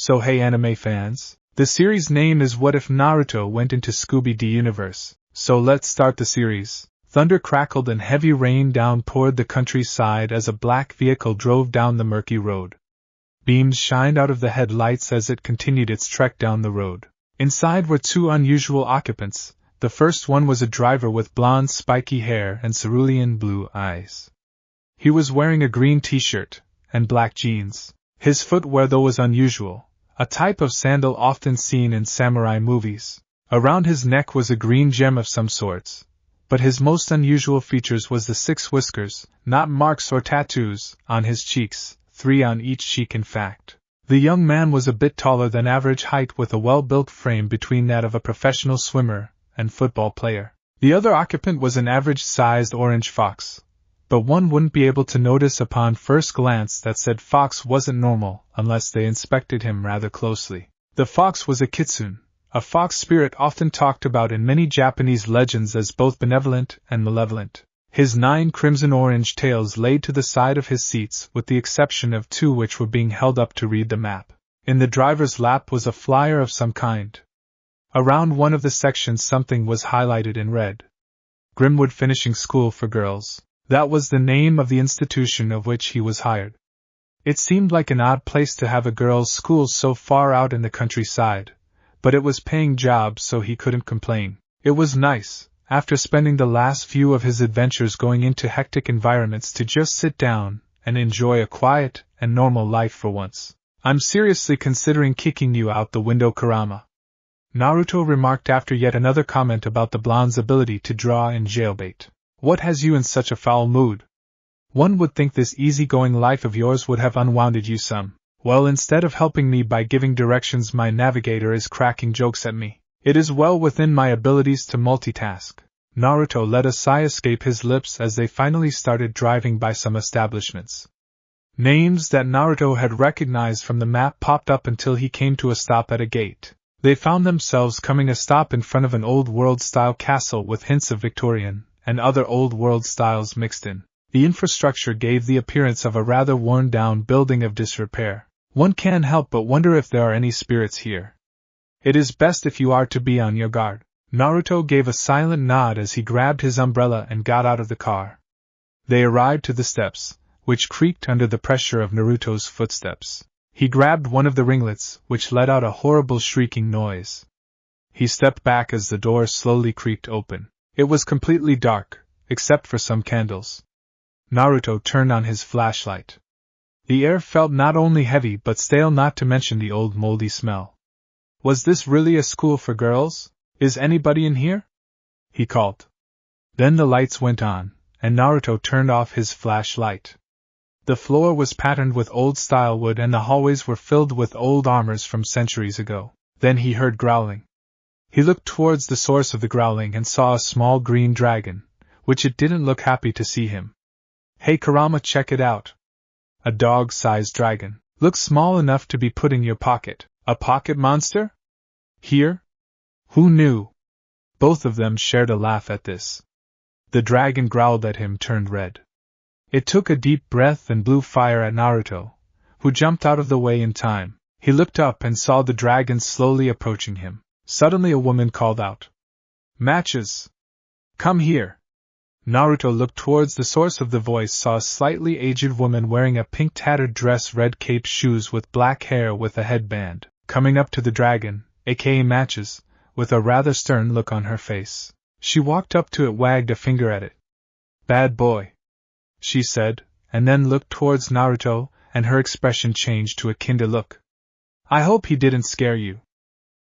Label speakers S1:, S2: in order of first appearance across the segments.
S1: So hey anime fans, the series name is What If Naruto Went into Scooby-Doo Universe, so let's start the series. Thunder crackled and heavy rain downpoured the countryside as a black vehicle drove down the murky road. Beams shined out of the headlights as it continued its trek down the road. Inside were two unusual occupants. The first one was a driver with blonde spiky hair and cerulean blue eyes. He was wearing a green t-shirt and black jeans. His footwear though was unusual, a type of sandal often seen in samurai movies. Around his neck was a green gem of some sorts, but his most unusual features was the 6 whiskers, not marks or tattoos, on his cheeks, 3 on each cheek in fact. The young man was a bit taller than average height with a well-built frame between that of a professional swimmer and football player. The other occupant was an average-sized orange fox, but one wouldn't be able to notice upon first glance that said fox wasn't normal unless they inspected him rather closely. The fox was a kitsune, a fox spirit often talked about in many Japanese legends as both benevolent and malevolent. His 9 crimson-orange tails laid to the side of his seats with the exception of 2 which were being held up to read the map. In the driver's lap was a flyer of some kind. Around one of the sections something was highlighted in red. Grimwood Finishing School for Girls. That was the name of the institution of which he was hired. It seemed like an odd place to have a girls' school so far out in the countryside, but it was paying jobs so he couldn't complain. It was nice, after spending the last few of his adventures going into hectic environments, to just sit down and enjoy a quiet and normal life for once. I'm seriously considering kicking you out the window, Kurama, Naruto remarked after yet another comment about the blonde's ability to draw in jailbait. What has you in such a foul mood? One would think this easygoing life of yours would have unwounded you some. Well, instead of helping me by giving directions, my navigator is cracking jokes at me. It is well within my abilities to multitask. Naruto let a sigh escape his lips as they finally started driving by some establishments. Names that Naruto had recognized from the map popped up until he came to a stop at a gate. They found themselves coming a stop in front of an old world-style castle with hints of Victorian and other old world styles mixed in. The infrastructure gave the appearance of a rather worn-down building of disrepair. One can't help but wonder if there are any spirits here. It is best if you are to be on your guard. Naruto gave a silent nod as he grabbed his umbrella and got out of the car. They arrived to the steps, which creaked under the pressure of Naruto's footsteps. He grabbed one of the ringlets, which let out a horrible shrieking noise. He stepped back as the door slowly creaked open. It was completely dark, except for some candles. Naruto turned on his flashlight. The air felt not only heavy but stale, not to mention the old moldy smell. Was this really a school for girls? Is anybody in here? He called. Then the lights went on, and Naruto turned off his flashlight. The floor was patterned with old-style wood and the hallways were filled with old armors from centuries ago. Then he heard growling. He looked towards the source of the growling and saw a small green dragon, which it didn't look happy to see him. Hey Kurama, check it out. A dog-sized dragon. Looks small enough to be put in your pocket. A pocket monster? Here? Who knew? Both of them shared a laugh at this. The dragon growled at him, turned red. It took a deep breath and blew fire at Naruto, who jumped out of the way in time. He looked up and saw the dragon slowly approaching him. Suddenly a woman called out. Matches! Come here! Naruto looked towards the source of the voice, saw a slightly aged woman wearing a pink tattered dress, red cape, shoes with black hair with a headband, coming up to the dragon, aka Matches, with a rather stern look on her face. She walked up to it, wagged a finger at it. Bad boy, she said, and then looked towards Naruto, and her expression changed to a kinder look. I hope he didn't scare you,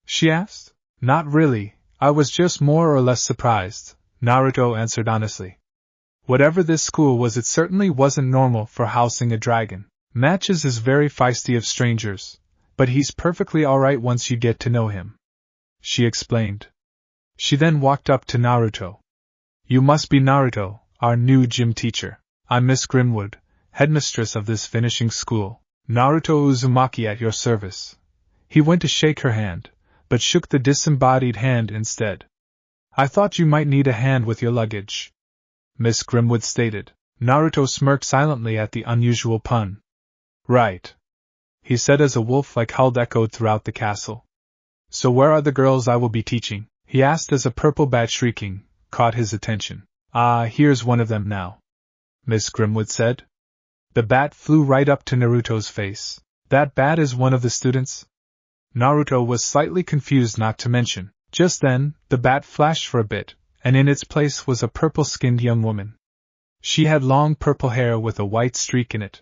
S1: she asked. Not really, I was just more or less surprised, Naruto answered honestly. Whatever this school was, it certainly wasn't normal for housing a dragon. Matches is very feisty of strangers, but he's perfectly alright once you get to know him, she explained. She then walked up to Naruto. You must be Naruto, our new gym teacher. I'm Miss Grimwood, headmistress of this finishing school. Naruto Uzumaki at your service. He went to shake her hand, but shook the disembodied hand instead. I thought you might need a hand with your luggage, Miss Grimwood stated. Naruto smirked silently at the unusual pun. Right. he said as a wolf-like howl echoed throughout the castle. So where are the girls I will be teaching? He asked as a purple bat shrieking caught his attention. Ah, here's one of them now, Miss Grimwood said. The bat flew right up to Naruto's face. That bat is one of the students? Naruto was slightly confused, not to mention. Just then, the bat flashed for a bit, and in its place was a purple-skinned young woman. She had long purple hair with a white streak in it.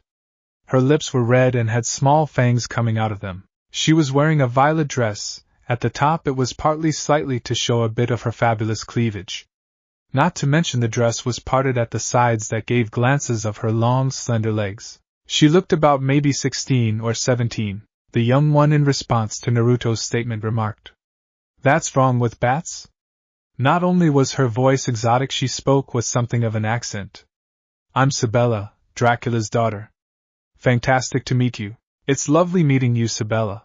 S1: Her lips were red and had small fangs coming out of them. She was wearing a violet dress. At the top it was partly slightly to show a bit of her fabulous cleavage. Not to mention the dress was parted at the sides that gave glances of her long, slender legs. She looked about maybe 16 or 17, the young one in response to Naruto's statement remarked. That's wrong with bats? Not only was her voice exotic, she spoke with something of an accent. I'm Sabella, Dracula's daughter. Fantastic to meet you. It's lovely meeting you, Sabella.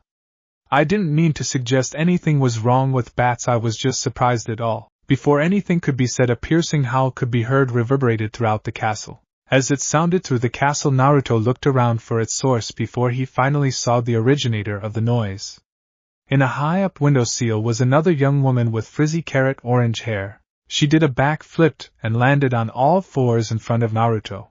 S1: I didn't mean to suggest anything was wrong with bats, I was just surprised at all. Before anything could be said, a piercing howl could be heard reverberated throughout the castle. As it sounded through the castle, Naruto looked around for its source before he finally saw the originator of the noise. In a high-up windowsill was another young woman with frizzy carrot orange hair. She did a back flip and landed on all fours in front of Naruto.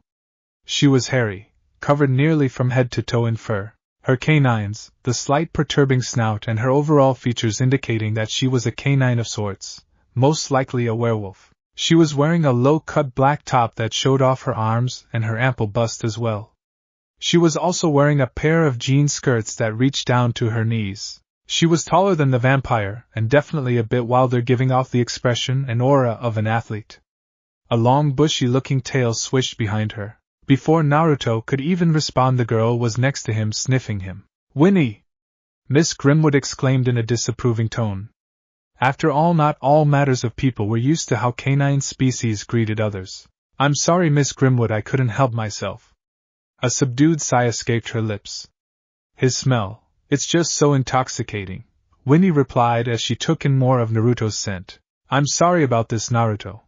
S1: She was hairy, covered nearly from head to toe in fur. Her canines, the slight perturbing snout and her overall features indicating that she was a canine of sorts, most likely a werewolf. She was wearing a low-cut black top that showed off her arms and her ample bust as well. She was also wearing a pair of jean skirts that reached down to her knees. She was taller than the vampire and definitely a bit wilder, giving off the expression and aura of an athlete. A long bushy-looking tail swished behind her. Before Naruto could even respond, the girl was next to him, sniffing him. Winnie! Miss Grimwood exclaimed in a disapproving tone. After all, not all matters of people were used to how canine species greeted others. I'm sorry, Miss Grimwood, I couldn't help myself. A subdued sigh escaped her lips. His smell, it's just so intoxicating, Winnie replied as she took in more of Naruto's scent. I'm sorry about this, Naruto.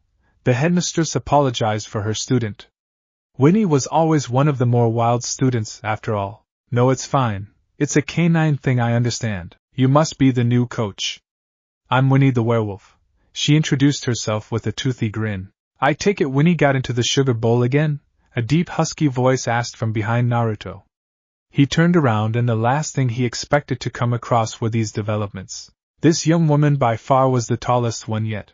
S1: The headmistress apologized for her student. Winnie was always one of the more wild students, after all. No, it's fine. It's a canine thing, I understand. You must be the new coach. I'm Winnie the werewolf. She introduced herself with a toothy grin. I take it Winnie got into the sugar bowl again? A deep husky voice asked from behind Naruto. He turned around, and the last thing he expected to come across were these developments. This young woman by far was the tallest one yet.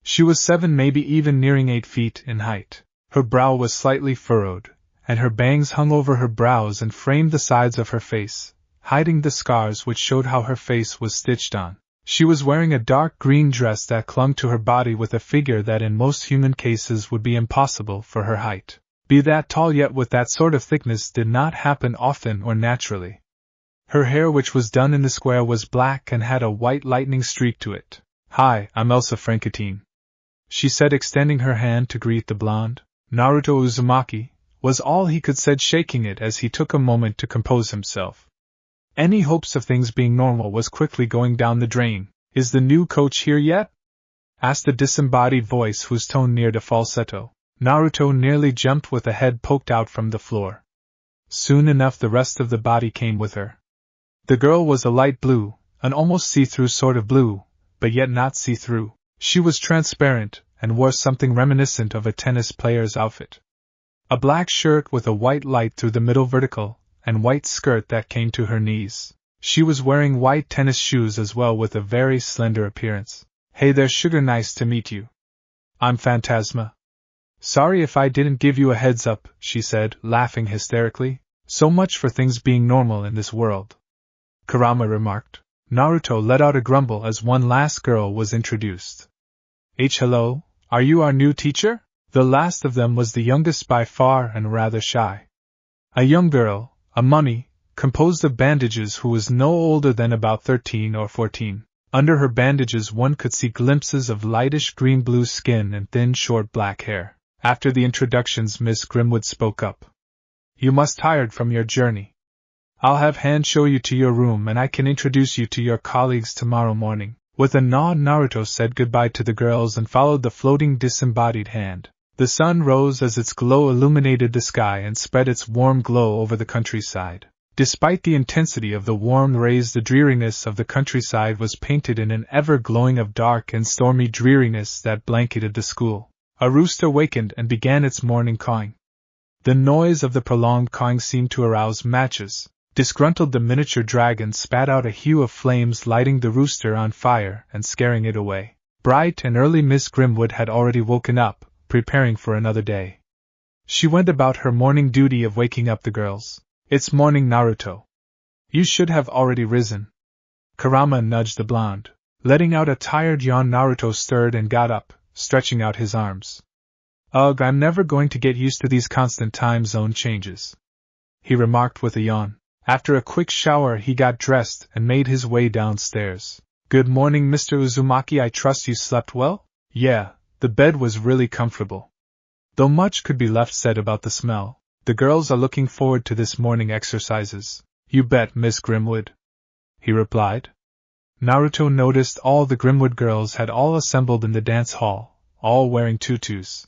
S1: She was 7, maybe even nearing 8 feet in height. Her brow was slightly furrowed, and her bangs hung over her brows and framed the sides of her face, hiding the scars which showed how her face was stitched on. She was wearing a dark green dress that clung to her body with a figure that in most human cases would be impossible for her height. Be that tall, yet with that sort of thickness, did not happen often or naturally. Her hair, which was done in the square, was black and had a white lightning streak to it. Hi, I'm Elsa Frankatine, she said, extending her hand to greet the blonde. Naruto Uzumaki, was all he could say, shaking it as he took a moment to compose himself. Any hopes of things being normal was quickly going down the drain. Is the new coach here yet? Asked a disembodied voice whose tone neared a falsetto. Naruto nearly jumped with a head poked out from the floor. Soon enough the rest of the body came with her. The girl was a light blue, an almost see-through sort of blue, but yet not see-through. She was transparent, and wore something reminiscent of a tennis player's outfit. A black shirt with a white light through the middle vertical, and white skirt that came to her knees. She was wearing white tennis shoes as well, with a very slender appearance. Hey there, sugar, nice to meet you. I'm Phantasma. Sorry if I didn't give you a heads up, she said, laughing hysterically. So much for things being normal in this world. Kurama remarked. Naruto let out a grumble as one last girl was introduced. Hello, are you our new teacher? The last of them was the youngest by far and rather shy. A young girl, a mummy, composed of bandages, who was no older than about 13 or 14. Under her bandages one could see glimpses of lightish green-blue skin and thin short black hair. After the introductions, Miss Grimwood spoke up. You must tired from your journey. I'll have Han show you to your room, and I can introduce you to your colleagues tomorrow morning. With a nod, Naruto said goodbye to the girls and followed the floating disembodied hand. The sun rose as its glow illuminated the sky and spread its warm glow over the countryside. Despite the intensity of the warm rays, the dreariness of the countryside was painted in an ever-glowing of dark and stormy dreariness that blanketed the school. A rooster wakened and began its morning cawing. The noise of the prolonged cawing seemed to arouse Matches. Disgruntled, the miniature dragon spat out a hue of flames, lighting the rooster on fire and scaring it away. Bright and early, Miss Grimwood had already woken up, preparing for another day. She went about her morning duty of waking up the girls. "It's morning, Naruto. You should have already risen." Kurama nudged the blonde. Letting out a tired yawn, Naruto stirred and got up, stretching out his arms. "Ugh, I'm never going to get used to these constant time zone changes," he remarked with a yawn. After a quick shower, he got dressed and made his way downstairs. "Good morning, Mr. Uzumaki. I trust you slept well?" "Yeah, the bed was really comfortable. Though much could be left said about the smell. The girls are looking forward to this morning exercises." "You bet, Miss Grimwood," he replied. Naruto noticed all the Grimwood girls had all assembled in the dance hall, all wearing tutus.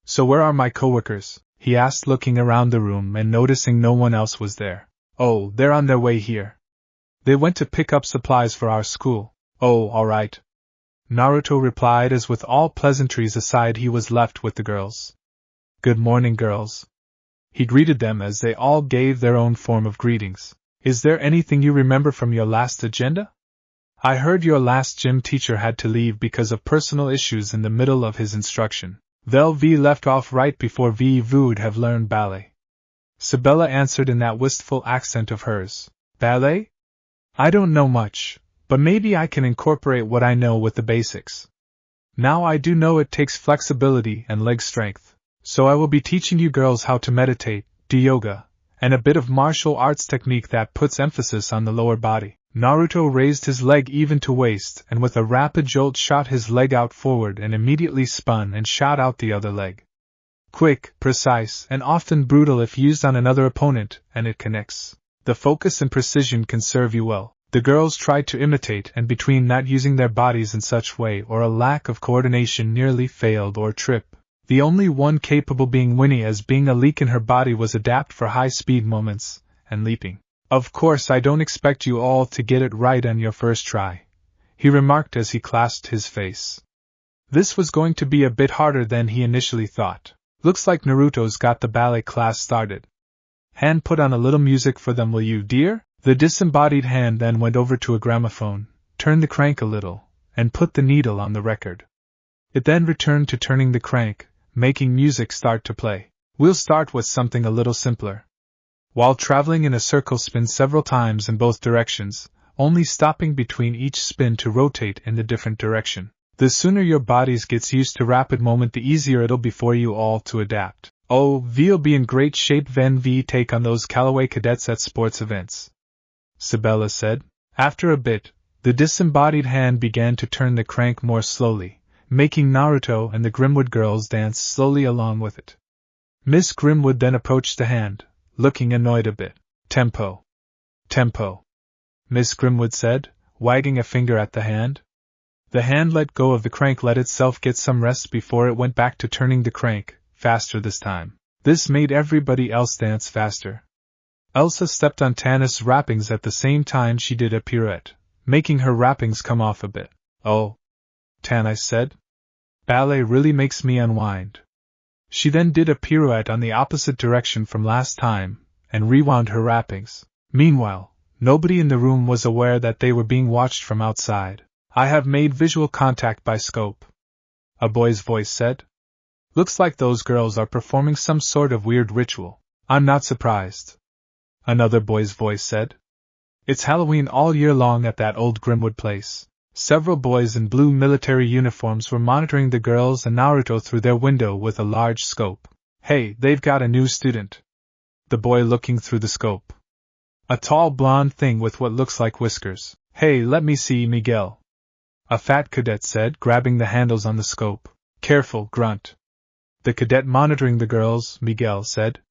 S1: "So where are my coworkers?" he asked, looking around the room and noticing no one else was there. "Oh, they're on their way here. They went to pick up supplies for our school." "Oh, all right," Naruto replied, as with all pleasantries aside he was left with the girls. "Good morning, girls," he greeted them as they all gave their own form of greetings. "Is there anything you remember from your last agenda? I heard your last gym teacher had to leave because of personal issues in the middle of his instruction. Vel V left off right before V would have learned ballet." Sabella answered in that wistful accent of hers. "Ballet? I don't know much, but maybe I can incorporate what I know with the basics. Now I do know it takes flexibility and leg strength, so I will be teaching you girls how to meditate, do yoga, and a bit of martial arts technique that puts emphasis on the lower body." Naruto raised his leg even to waist and with a rapid jolt shot his leg out forward and immediately spun and shot out the other leg. Quick, precise, and often brutal if used on another opponent, and it connects. The focus and precision can serve you well. The girls tried to imitate, and between not using their bodies in such way or a lack of coordination nearly failed or trip. The only one capable being Winnie, as being a leak in her body was adapt for high-speed moments, and leaping. "Of course I don't expect you all to get it right on your first try," he remarked as he clasped his face. This was going to be a bit harder than he initially thought. "Looks like Naruto's got the ballet class started. Hand, put on a little music for them, will you, dear?" The disembodied hand then went over to a gramophone, turned the crank a little, and put the needle on the record. It then returned to turning the crank, making music start to play. "We'll start with something a little simpler. While traveling in a circle, spin several times in both directions, only stopping between each spin to rotate in the different direction. The sooner your bodies gets used to rapid movement, the easier it'll be for you all to adapt. Oh, V'll be in great shape when V take on those Callaway cadets at sports events," Sabella said. After a bit, the disembodied hand began to turn the crank more slowly, making Naruto and the Grimwood girls dance slowly along with it. Miss Grimwood then approached the hand, looking annoyed a bit. "Tempo. Tempo," Miss Grimwood said, wagging a finger at the hand. The hand let go of the crank, let itself get some rest before it went back to turning the crank, faster this time. This made everybody else dance faster. Elsa stepped on Tannis' wrappings at the same time she did a pirouette, making her wrappings come off a bit. "Oh," Tannis said. "Ballet really makes me unwind." She then did a pirouette on the opposite direction from last time, and rewound her wrappings. Meanwhile, nobody in the room was aware that they were being watched from outside. "I have made visual contact by scope," a boy's voice said. "Looks like those girls are performing some sort of weird ritual." "I'm not surprised," another boy's voice said. "It's Halloween all year long at that old Grimwood place." Several boys in blue military uniforms were monitoring the girls and Naruto through their window with a large scope. "Hey, they've got a new student," the boy looking through the scope. "A tall blonde thing with what looks like whiskers. Hey, let me see Miguel," a fat cadet said, grabbing the handles on the scope. "Careful, Grunt," the cadet monitoring the girls, Miguel, said.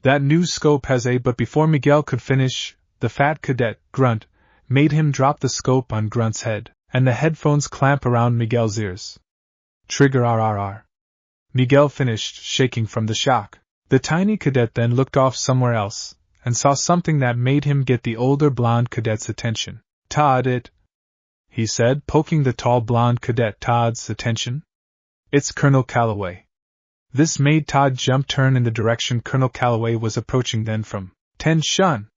S1: "That new scope has a..." But before Miguel could finish, the fat cadet, Grunt, made him drop the scope on Grunt's head, and the headphones clamp around Miguel's ears. "Trigger RRR," Miguel finished, shaking from the shock. The tiny cadet then looked off somewhere else, and saw something that made him get the older blonde cadet's attention. Todd, he said, poking the tall blonde cadet Todd's attention. It's Colonel Calloway. This made Todd turn in the direction Colonel Calloway was approaching then from. "Ten-shun!"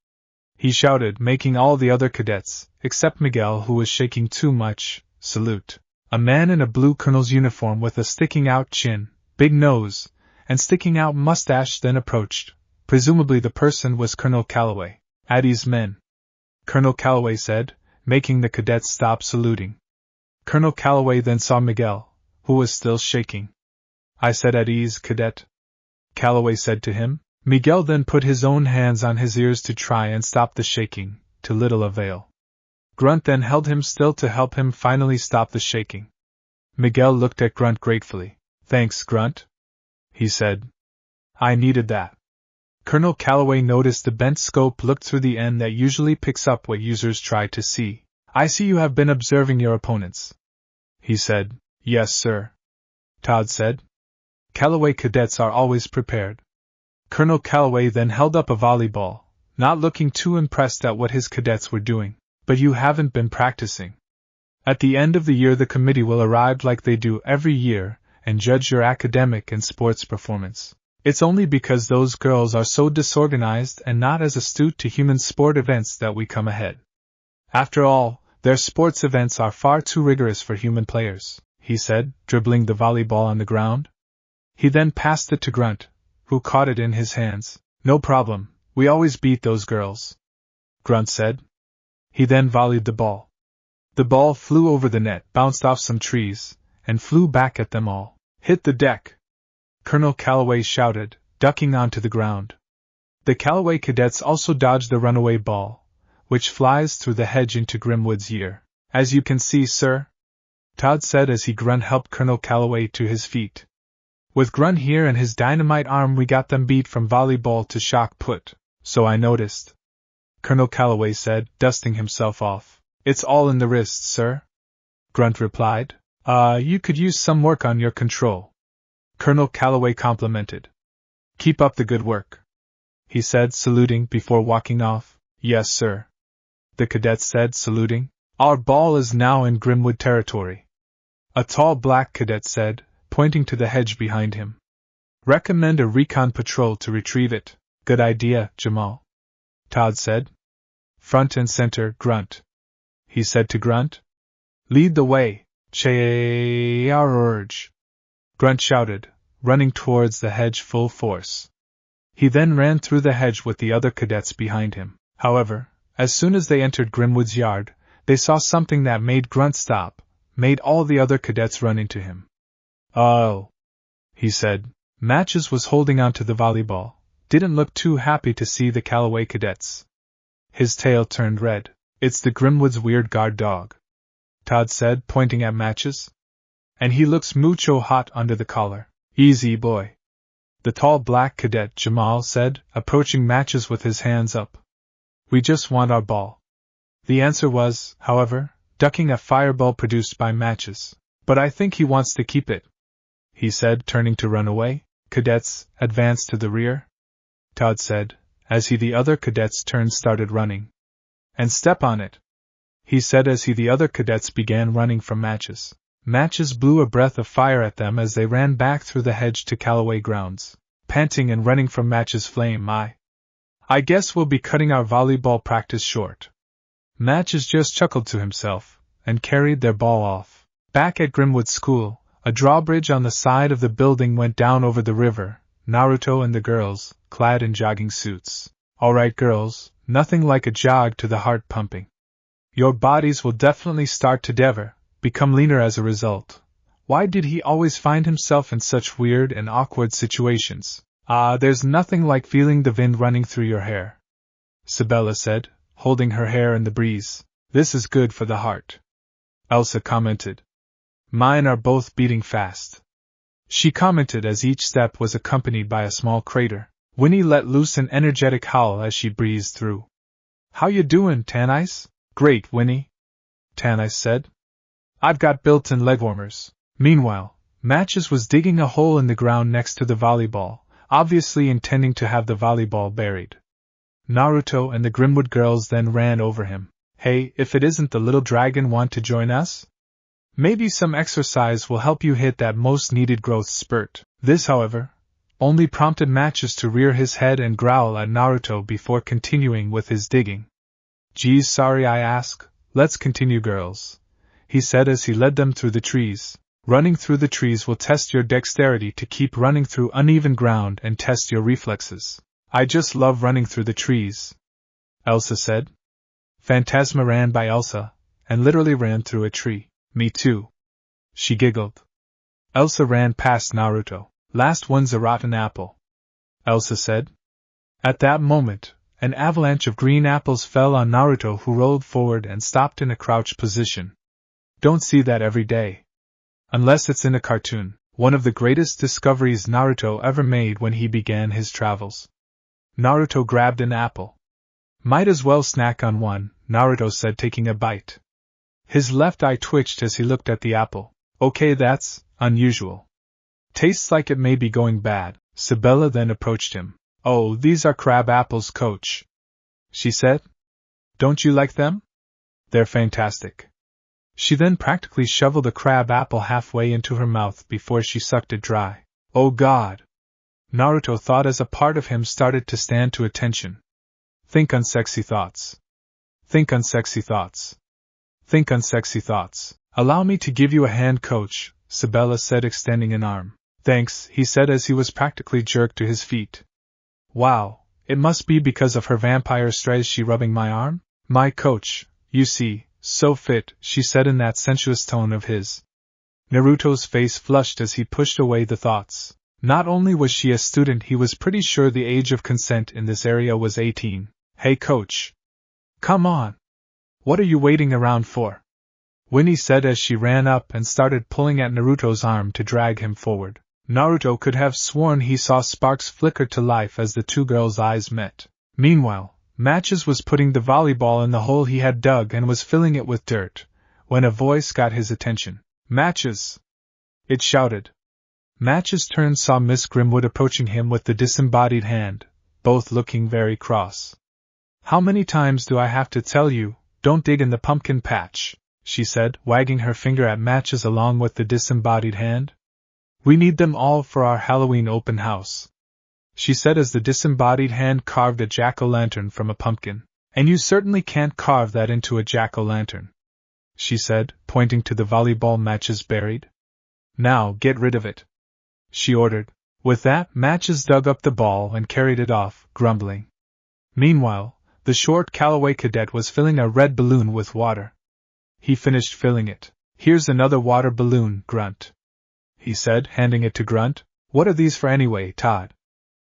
S1: he shouted, making all the other cadets, except Miguel who was shaking too much, salute. A man in a blue colonel's uniform with a sticking-out chin, big nose, and sticking-out mustache then approached. Presumably the person was Colonel Calloway. "At ease, men," Colonel Calloway said, making the cadets stop saluting. Colonel Calloway then saw Miguel, who was still shaking. "I said at ease, cadet," Calloway said to him. Miguel then put his own hands on his ears to try and stop the shaking, to little avail. Grunt then held him still to help him finally stop the shaking. Miguel looked at Grunt gratefully. "Thanks, Grunt," he said. "I needed that." Colonel Calloway noticed the bent scope looked through the end that usually picks up what users try to see. "I see you have been observing your opponents," he said. "Yes, sir," Todd said. "Calloway cadets are always prepared." Colonel Calloway then held up a volleyball, not looking too impressed at what his cadets were doing. "But you haven't been practicing. At the end of the year the committee will arrive like they do every year and judge your academic and sports performance. It's only because those girls are so disorganized and not as astute to human sport events that we come ahead. After all, their sports events are far too rigorous for human players," he said, dribbling the volleyball on the ground. He then passed it to Grunt, who caught it in his hands. "No problem, we always beat those girls," Grunt said. He then volleyed the ball. The ball flew over the net, bounced off some trees, and flew back at them all. "Hit the deck!" Colonel Calloway shouted, ducking onto the ground. The Calloway cadets also dodged the runaway ball, which flies through the hedge into Grimwood's ear. "As you can see, sir," Todd said as Grunt helped Colonel Calloway to his feet. "With Grunt here and his dynamite arm we got them beat from volleyball to shot put, so I noticed," Colonel Calloway said, dusting himself off. "It's all in the wrists, sir," Grunt replied. You could use some work on your control," Colonel Calloway complimented. "Keep up the good work," he said, saluting before walking off. "Yes, sir," the cadet said, saluting. "Our ball is now in Grimwood territory," a tall black cadet said, pointing to the hedge behind him. "Recommend a recon patrol to retrieve it." "Good idea, Jamal," Todd said. "Front and center, Grunt," he said to Grunt. "Lead the way, Charge," Grunt shouted, running towards the hedge full force. He then ran through the hedge with the other cadets behind him. However, as soon as they entered Grimwood's yard, they saw something that made Grunt stop, made all the other cadets run into him. "Oh," he said. Matches was holding onto the volleyball, didn't look too happy to see the Calloway cadets. His tail turned red. "It's the Grimwood's weird guard dog," Todd said, pointing at Matches. "And he looks mucho hot under the collar." "Easy, boy," the tall black cadet Jamal said, approaching Matches with his hands up. "We just want our ball." The answer was, however, ducking a fireball produced by Matches. "But I think he wants to keep it," he said, turning to run away. "Cadets, advance to the rear," Todd said, as the other cadets started running. "And step on it," he said as the other cadets began running from Matches. Matches blew a breath of fire at them as they ran back through the hedge to Calloway grounds. Panting and running from Matches' flame, I guess we'll be cutting our volleyball practice short." Matches just chuckled to himself, and carried their ball off. Back at Grimwood School, a drawbridge on the side of the building went down over the river, Naruto and the girls, clad in jogging suits. "All right, girls, nothing like a jog to the heart pumping. Your bodies will definitely start to become leaner as a result. Why did he always find himself in such weird and awkward situations? There's nothing like feeling the wind running through your hair," Sabella said, holding her hair in the breeze. "This is good for the heart," Elsa commented. "Mine are both beating fast," she commented as each step was accompanied by a small crater. Winnie let loose an energetic howl as she breezed through. "How you doing, Tan Ice?" "Great, Winnie," Tan Ice said. "I've got built-in leg warmers." Meanwhile, Matches was digging a hole in the ground next to the volleyball, obviously intending to have the volleyball buried. Naruto and the Grimwood girls then ran over him. Hey, if it isn't the little dragon, want to join us? Maybe some exercise will help you hit that most needed growth spurt. This, however, only prompted Matches to rear his head and growl at Naruto before continuing with his digging. Geez, sorry I ask, let's continue, girls, he said as he led them through the trees. Running through the trees will test your dexterity to keep running through uneven ground and test your reflexes. I just love running through the trees, Elsa said. Phantasma ran by Elsa, and literally ran through a tree. Me too. She giggled. Elsa ran past Naruto. Last one's a rotten apple, Elsa said. At that moment, an avalanche of green apples fell on Naruto, who rolled forward and stopped in a crouched position. Don't see that every day. Unless it's in a cartoon, one of the greatest discoveries Naruto ever made when he began his travels. Naruto grabbed an apple. Might as well snack on one, Naruto said, taking a bite. His left eye twitched as he looked at the apple. Okay, that's unusual. Tastes like it may be going bad. Sabella then approached him. Oh, these are crab apples, coach, she said. Don't you like them? They're fantastic. She then practically shoveled a crab apple halfway into her mouth before she sucked it dry. Oh God! Naruto thought as a part of him started to stand to attention. Think unsexy thoughts. Think unsexy thoughts. Think unsexy thoughts. Allow me to give you a hand, coach, Sabella said, extending an arm. Thanks, he said as he was practically jerked to his feet. Wow, it must be because of her vampire strays she rubbing my arm? My coach, you see, so fit, she said in that sensuous tone of his. Naruto's face flushed as he pushed away the thoughts. Not only was she a student, he was pretty sure the age of consent in this area was 18. Hey coach! Come on! What are you waiting around for? Winnie said as she ran up and started pulling at Naruto's arm to drag him forward. Naruto could have sworn he saw sparks flicker to life as the two girls' eyes met. Meanwhile, Matches was putting the volleyball in the hole he had dug and was filling it with dirt, when a voice got his attention. Matches! It shouted. Matches turned, saw Miss Grimwood approaching him with the disembodied hand, both looking very cross. How many times do I have to tell you, don't dig in the pumpkin patch, she said, wagging her finger at Matches along with the disembodied hand. We need them all for our Halloween open house, she said as the disembodied hand carved a jack-o'-lantern from a pumpkin. And you certainly can't carve that into a jack-o'-lantern, she said, pointing to the volleyball Matches buried. Now get rid of it, she ordered. With that, Matches dug up the ball and carried it off, grumbling. Meanwhile, the short Callaway cadet was filling a red balloon with water. He finished filling it. Here's another water balloon, Grunt, he said, handing it to Grunt. What are these for anyway, Todd?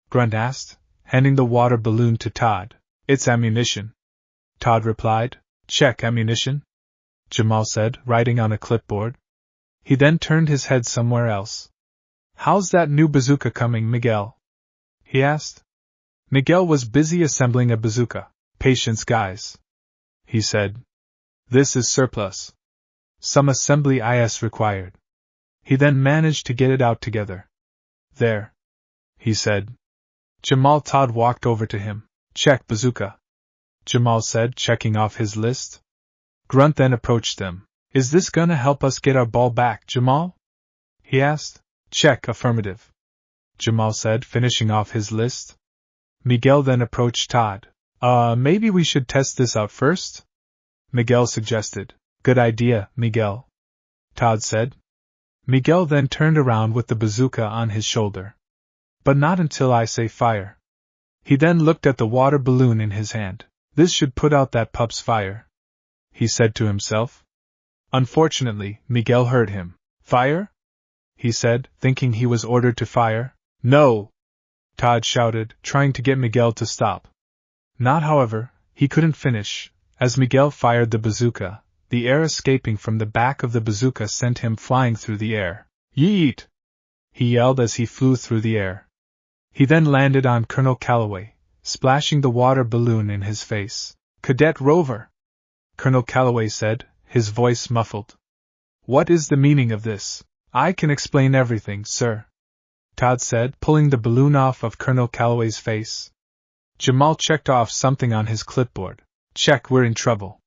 S1: Grunt asked, handing the water balloon to Todd. It's ammunition, Todd replied. Check ammunition, Jamal said, writing on a clipboard. He then turned his head somewhere else. How's that new bazooka coming, Miguel? He asked. Miguel was busy assembling a bazooka. Patience, guys, he said. This is surplus. Some assembly is required. He then managed to get it out together. There, he said. Jamal. Todd walked over to him. Check bazooka, Jamal said, checking off his list. Grunt then approached them. Is this gonna help us get our ball back, Jamal? He asked. Check, affirmative, Jamal said, finishing off his list. Miguel then approached Todd. Maybe we should test this out first? Miguel suggested. Good idea, Miguel, Todd said. Miguel then turned around with the bazooka on his shoulder. But not until I say fire. He then looked at the water balloon in his hand. This should put out that pup's fire, he said to himself. Unfortunately, Miguel heard him. Fire? He said, thinking he was ordered to fire. No! Todd shouted, trying to get Miguel to stop. Not, however, he couldn't finish. As Miguel fired the bazooka, the air escaping from the back of the bazooka sent him flying through the air. Yeet! He yelled as he flew through the air. He then landed on Colonel Calloway, splashing the water balloon in his face. Cadet Rover! Colonel Calloway said, his voice muffled. What is the meaning of this? I can explain everything, sir, Todd said, pulling the balloon off of Colonel Calloway's face. Jamal checked off something on his clipboard. Check, we're in trouble,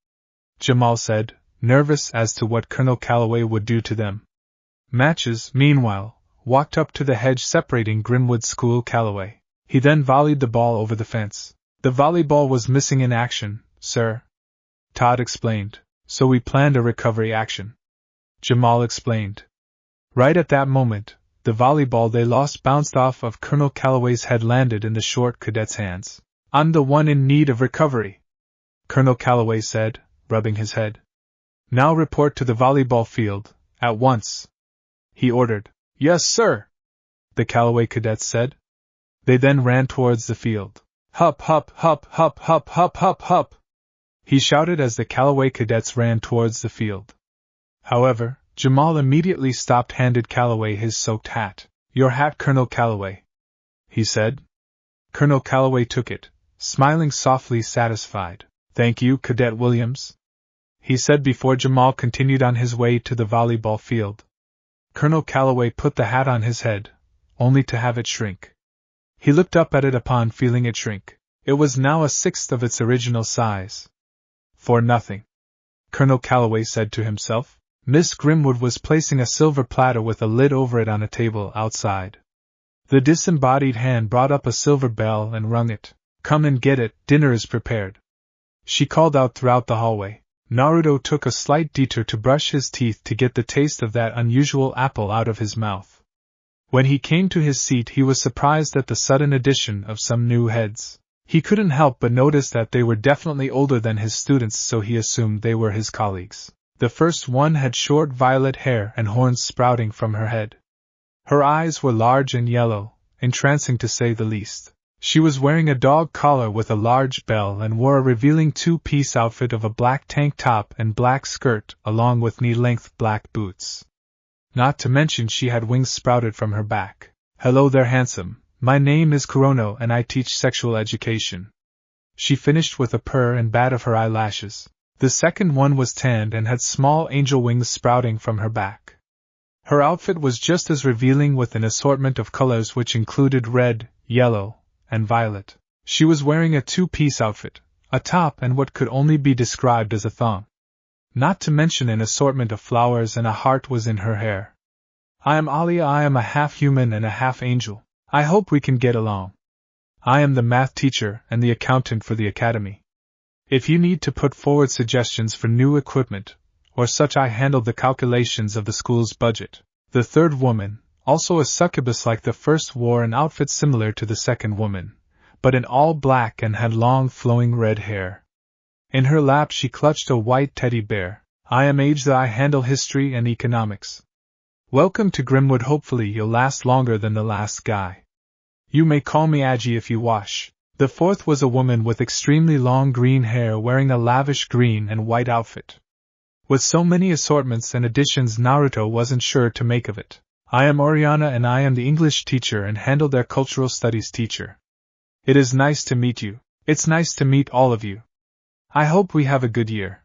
S1: Jamal said, nervous as to what Colonel Calloway would do to them. Matches, meanwhile, walked up to the hedge separating Grimwood School Calloway. He then volleyed the ball over the fence. The volleyball was missing in action, sir, Todd explained, so we planned a recovery action. Jamal explained. Right at that moment, the volleyball they lost bounced off of Colonel Calloway's head, landed in the short cadet's hands. I'm the one in need of recovery, Colonel Calloway said, rubbing his head. Now report to the volleyball field, at once, he ordered. Yes, sir, the Calloway cadets said. They then ran towards the field. Hup, hup, hup, hup, hup, hup, hup, hup, he shouted as the Calloway cadets ran towards the field. However, Jamal immediately stopped, handed Calloway his soaked hat. Your hat, Colonel Calloway, he said. Colonel Calloway took it, smiling softly, satisfied. Thank you, Cadet Williams, he said before Jamal continued on his way to the volleyball field. Colonel Calloway put the hat on his head, only to have it shrink. He looked up at it upon feeling it shrink. It was now a sixth of its original size. For nothing, Colonel Calloway said to himself. Miss Grimwood was placing a silver platter with a lid over it on a table outside. The disembodied hand brought up a silver bell and rung it. Come and get it, dinner is prepared, she called out throughout the hallway. Naruto took a slight detour to brush his teeth to get the taste of that unusual apple out of his mouth. When he came to his seat, he was surprised at the sudden addition of some new heads. He couldn't help but notice that they were definitely older than his students, so he assumed they were his colleagues. The first one had short violet hair and horns sprouting from her head. Her eyes were large and yellow, entrancing to say the least. She was wearing a dog collar with a large bell and wore a revealing two-piece outfit of a black tank top and black skirt along with knee-length black boots. Not to mention she had wings sprouted from her back. Hello there, handsome. My name is Kurono and I teach sexual education, she finished with a purr and bat of her eyelashes. The second one was tanned and had small angel wings sprouting from her back. Her outfit was just as revealing, with an assortment of colors which included red, yellow, and violet. She was wearing a two-piece outfit, a top and what could only be described as a thong. Not to mention an assortment of flowers, and a heart was in her hair. I am Alia, I am a half-human and a half-angel. I hope we can get along. I am the math teacher and the accountant for the academy. If you need to put forward suggestions for new equipment, or such, I handle the calculations of the school's budget. The third woman, also a succubus like the first, wore an outfit similar to the second woman, but in all black and had long flowing red hair. In her lap she clutched a white teddy bear. I am aged, I handle history and economics. Welcome to Grimwood, hopefully you'll last longer than the last guy. You may call me Agi if you wash. The fourth was a woman with extremely long green hair wearing a lavish green and white outfit. With so many assortments and additions, Naruto wasn't sure to make of it. I am Oriana and I am the English teacher and handle their cultural studies teacher. It is nice to meet you. It's nice to meet all of you. I hope we have a good year.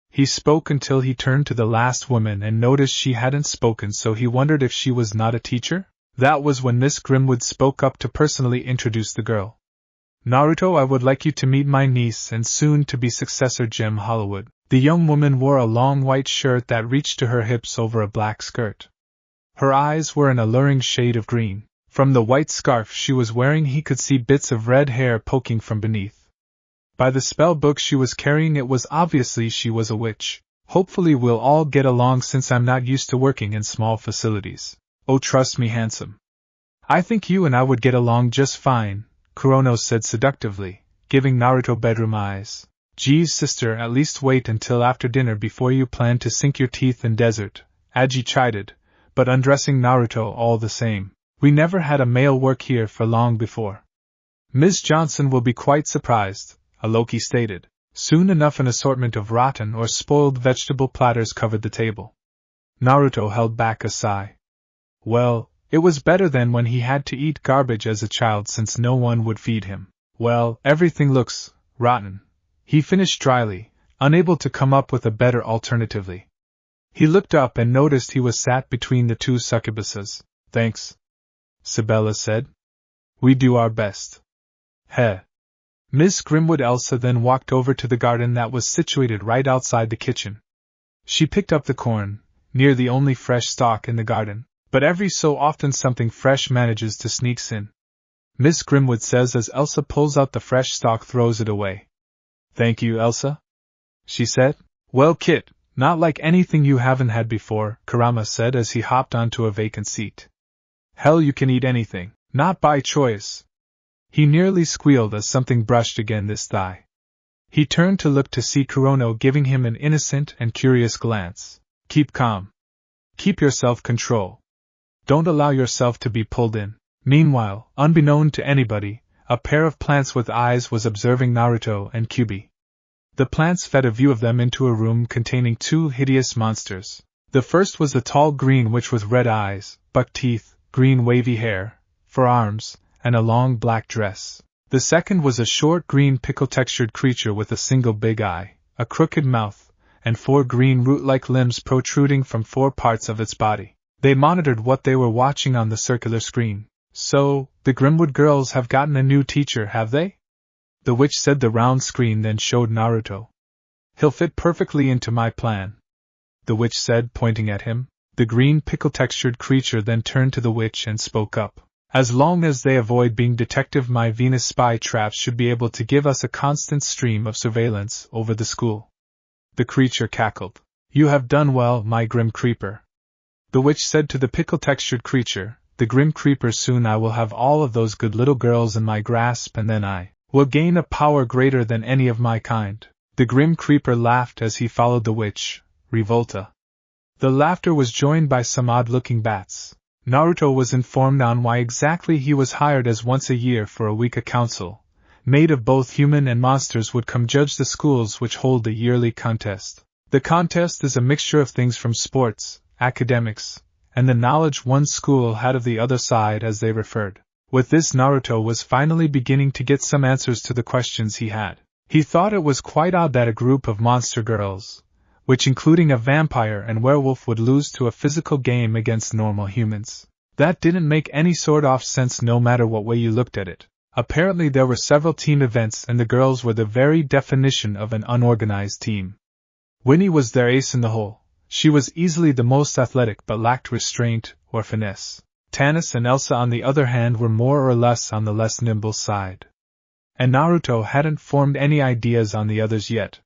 S1: He spoke until he turned to the last woman and noticed she hadn't spoken, so he wondered if she was not a teacher. That was when Miss Grimwood spoke up to personally introduce the girl. Naruto, I would like you to meet my niece and soon-to-be successor, Gem Hollywood. The young woman wore a long white shirt that reached to her hips over a black skirt. Her eyes were an alluring shade of green. From the white scarf she was wearing he could see bits of red hair poking from beneath. By the spell book she was carrying it was obviously she was a witch. Hopefully we'll all get along since I'm not used to working in small facilities. Oh, trust me, handsome. I think you and I would get along just fine, Kurono said seductively, giving Naruto bedroom eyes. Geez, sister, at least wait until after dinner before you plan to sink your teeth in desert, Agi chided, but undressing Naruto all the same. We never had a male work here for long before. Ms. Johnson will be quite surprised, Aloki stated. Soon enough an assortment of rotten or spoiled vegetable platters covered the table. Naruto held back a sigh. Well, it was better than when he had to eat garbage as a child since no one would feed him. Well, everything looks rotten, he finished dryly, unable to come up with a better alternatively. He looked up and noticed he was sat between the two succubuses. Thanks, Sabella said. We do our best. Heh. Miss Grimwood Elsa then walked over to the garden that was situated right outside the kitchen. She picked up the corn, near the only fresh stalk in the garden, but every so often something fresh manages to sneak in. Miss Grimwood says as Elsa pulls out the fresh stalk, throws it away. "Thank you, Elsa," she said. "Well, Kit, not like anything you haven't had before," Kurama said as he hopped onto a vacant seat. "Hell, you can eat anything, not by choice." He nearly squealed as something brushed against his thigh. He turned to look to see Kurono giving him an innocent and curious glance. "Keep calm. Keep your self-control. Don't allow yourself to be pulled in." Meanwhile, unbeknown to anybody, a pair of plants with eyes was observing Naruto and Kyubi. The plants fed a view of them into a room containing two hideous monsters. The first was the tall green witch with red eyes, buck teeth, green wavy hair, forearms, and a long black dress. The second was a short green pickle-textured creature with a single big eye, a crooked mouth, and 4 green root-like limbs protruding from 4 parts of its body. They monitored what they were watching on the circular screen. "So, the Grimwood girls have gotten a new teacher, have they?" the witch said. The round screen then showed Naruto. "He'll fit perfectly into my plan," the witch said, pointing at him. The green pickle-textured creature then turned to the witch and spoke up. "As long as they avoid being detected, my Venus spy traps should be able to give us a constant stream of surveillance over the school." The creature cackled. "You have done well, my grim creeper," the witch said to the pickle-textured creature. "The grim creeper, soon I will have all of those good little girls in my grasp, and then I will gain a power greater than any of my kind." The grim creeper laughed as he followed the witch, Revolta. The laughter was joined by some odd-looking bats. Naruto was informed on why exactly he was hired, as once a year for a week a council, made of both human and monsters, would come judge the schools which hold the yearly contest. The contest is a mixture of things from sports, academics, and the knowledge one school had of the other side, as they referred. With this, Naruto was finally beginning to get some answers to the questions he had. He thought it was quite odd that a group of monster girls, which including a vampire and werewolf, would lose to a physical game against normal humans. That didn't make any sort of sense no matter what way you looked at it. Apparently there were several team events, and the girls were the very definition of an unorganized team. Winnie was their ace in the hole. She was easily the most athletic but lacked restraint or finesse. Tanis and Elsa, on the other hand, were more or less on the less nimble side. And Naruto hadn't formed any ideas on the others yet.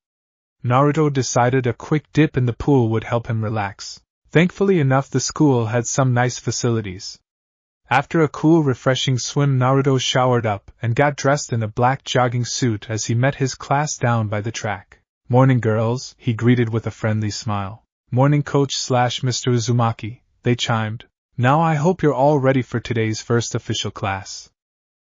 S1: Naruto decided a quick dip in the pool would help him relax. Thankfully enough, the school had some nice facilities. After a cool, refreshing swim, Naruto showered up and got dressed in a black jogging suit as he met his class down by the track. "Morning, girls," he greeted with a friendly smile. "Morning, Coach / Mr. Uzumaki," they chimed. "Now I hope you're all ready for today's first official class.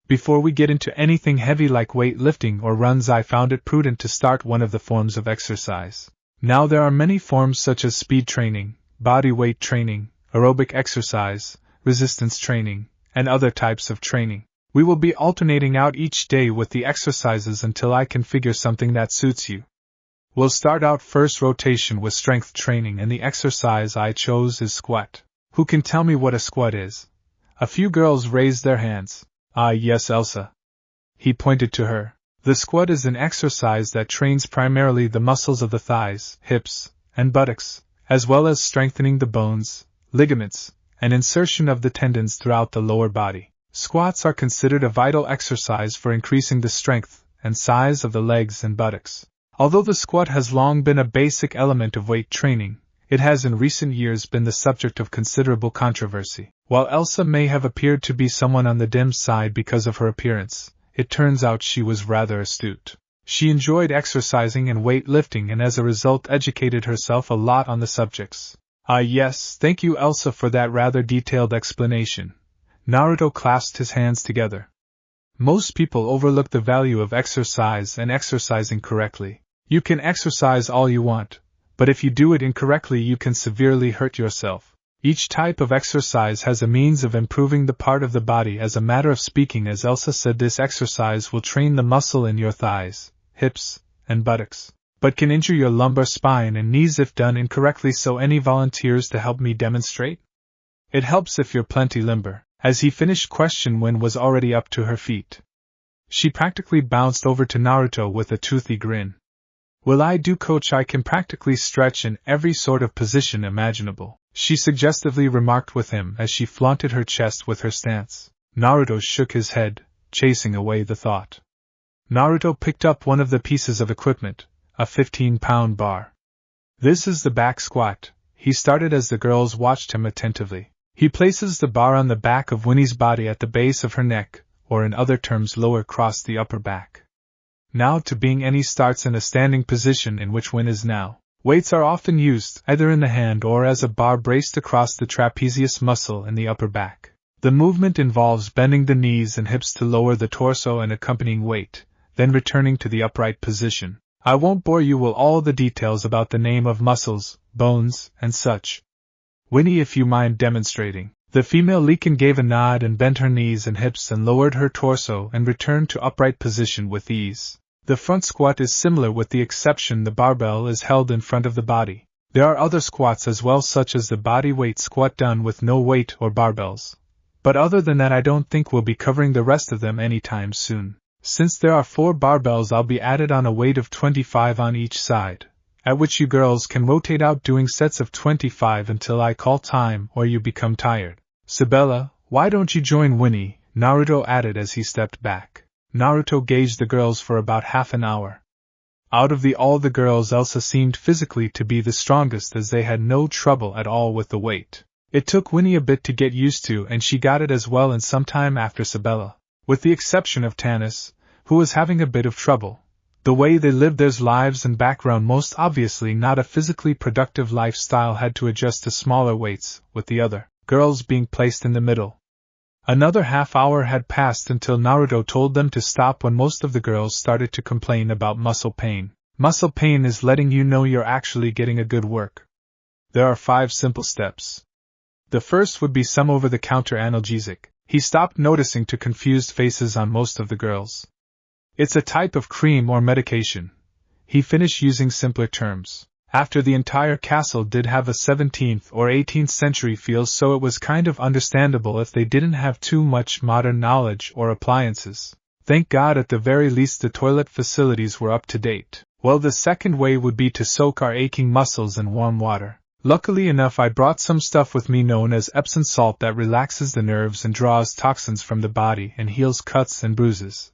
S1: Before we get into anything heavy like weightlifting or runs, I found it prudent to start one of the forms of exercise. Now there are many forms such as speed training, body weight training, aerobic exercise, resistance training, and other types of training. We will be alternating out each day with the exercises until I can figure something that suits you. We'll start out first rotation with strength training, and the exercise I chose is squat. Who can tell me what a squat is?" A few girls raised their hands. "Ah, yes, Elsa." He pointed to her. "The squat is an exercise that trains primarily the muscles of the thighs, hips, and buttocks, as well as strengthening the bones, ligaments, and insertion of the tendons throughout the lower body. Squats are considered a vital exercise for increasing the strength and size of the legs and buttocks. Although the squat has long been a basic element of weight training, it has in recent years been the subject of considerable controversy. While Elsa may have appeared to be someone on the dim side because of her appearance, it turns out she was rather astute. She enjoyed exercising and weightlifting, and as a result educated herself a lot on the subjects. "Ah, yes, thank you, Elsa, for that rather detailed explanation." Naruto clasped his hands together. Most people overlook the value of exercise and exercising correctly. You can exercise all you want, but if you do it incorrectly, you can severely hurt yourself. Each type of exercise has a means of improving the part of the body. As a matter of speaking, as Elsa said, this exercise will train the muscle in your thighs, hips, and buttocks, but can injure your lumbar spine and knees if done incorrectly. So any volunteers to help me demonstrate? It helps if you're plenty limber. As he finished, Question Win was already up to her feet. She practically bounced over to Naruto with a toothy grin. Will I do, coach? I can practically stretch in every sort of position imaginable, she suggestively remarked with him as she flaunted her chest with her stance. Naruto shook his head, chasing away the thought. Naruto picked up one of the pieces of equipment, a 15-pound bar. This is the back squat, he started as the girls watched him attentively. He places the bar on the back of Winnie's body at the base of her neck, or in other terms lower across the upper back. Now to being, and he starts in a standing position in which Win is now. Weights are often used, either in the hand or as a bar braced across the trapezius muscle in the upper back. The movement involves bending the knees and hips to lower the torso and accompanying weight, then returning to the upright position. I won't bore you with all the details about the name of muscles, bones, and such. Winnie, if you mind demonstrating. The female Leakin gave a nod and bent her knees and hips and lowered her torso and returned to upright position with ease. The front squat is similar with the exception the barbell is held in front of the body. There are other squats as well, such as the body weight squat done with no weight or barbells. But other than that, I don't think we'll be covering the rest of them anytime soon. Since there are 4 barbells, I'll be added on a weight of 25 on each side, at which you girls can rotate out doing sets of 25 until I call time or you become tired. Sabella, why don't you join Winnie? Naruto added as he stepped back. Naruto gauged the girls for about half an hour. Out of all the girls, Elsa seemed physically to be the strongest, as they had no trouble at all with the weight. It took Winnie a bit to get used to, and she got it as well in some time after Sabella. With the exception of Tanis, who was having a bit of trouble. The way they lived their lives and background, most obviously not a physically productive lifestyle, had to adjust to smaller weights, with the other girls being placed in the middle. Another half hour had passed until Naruto told them to stop, when most of the girls started to complain about muscle pain. Muscle pain is letting you know you're actually getting a good work. There are 5 simple steps. The first would be some over-the-counter analgesic. He stopped, noticing to confused faces on most of the girls. It's a type of cream or medication. He finished using simpler terms. After the entire castle did have a 17th or 18th century feel, so it was kind of understandable if they didn't have too much modern knowledge or appliances. Thank God at the very least the toilet facilities were up to date. Well, the second way would be to soak our aching muscles in warm water. Luckily enough, I brought some stuff with me known as Epsom salt that relaxes the nerves and draws toxins from the body and heals cuts and bruises.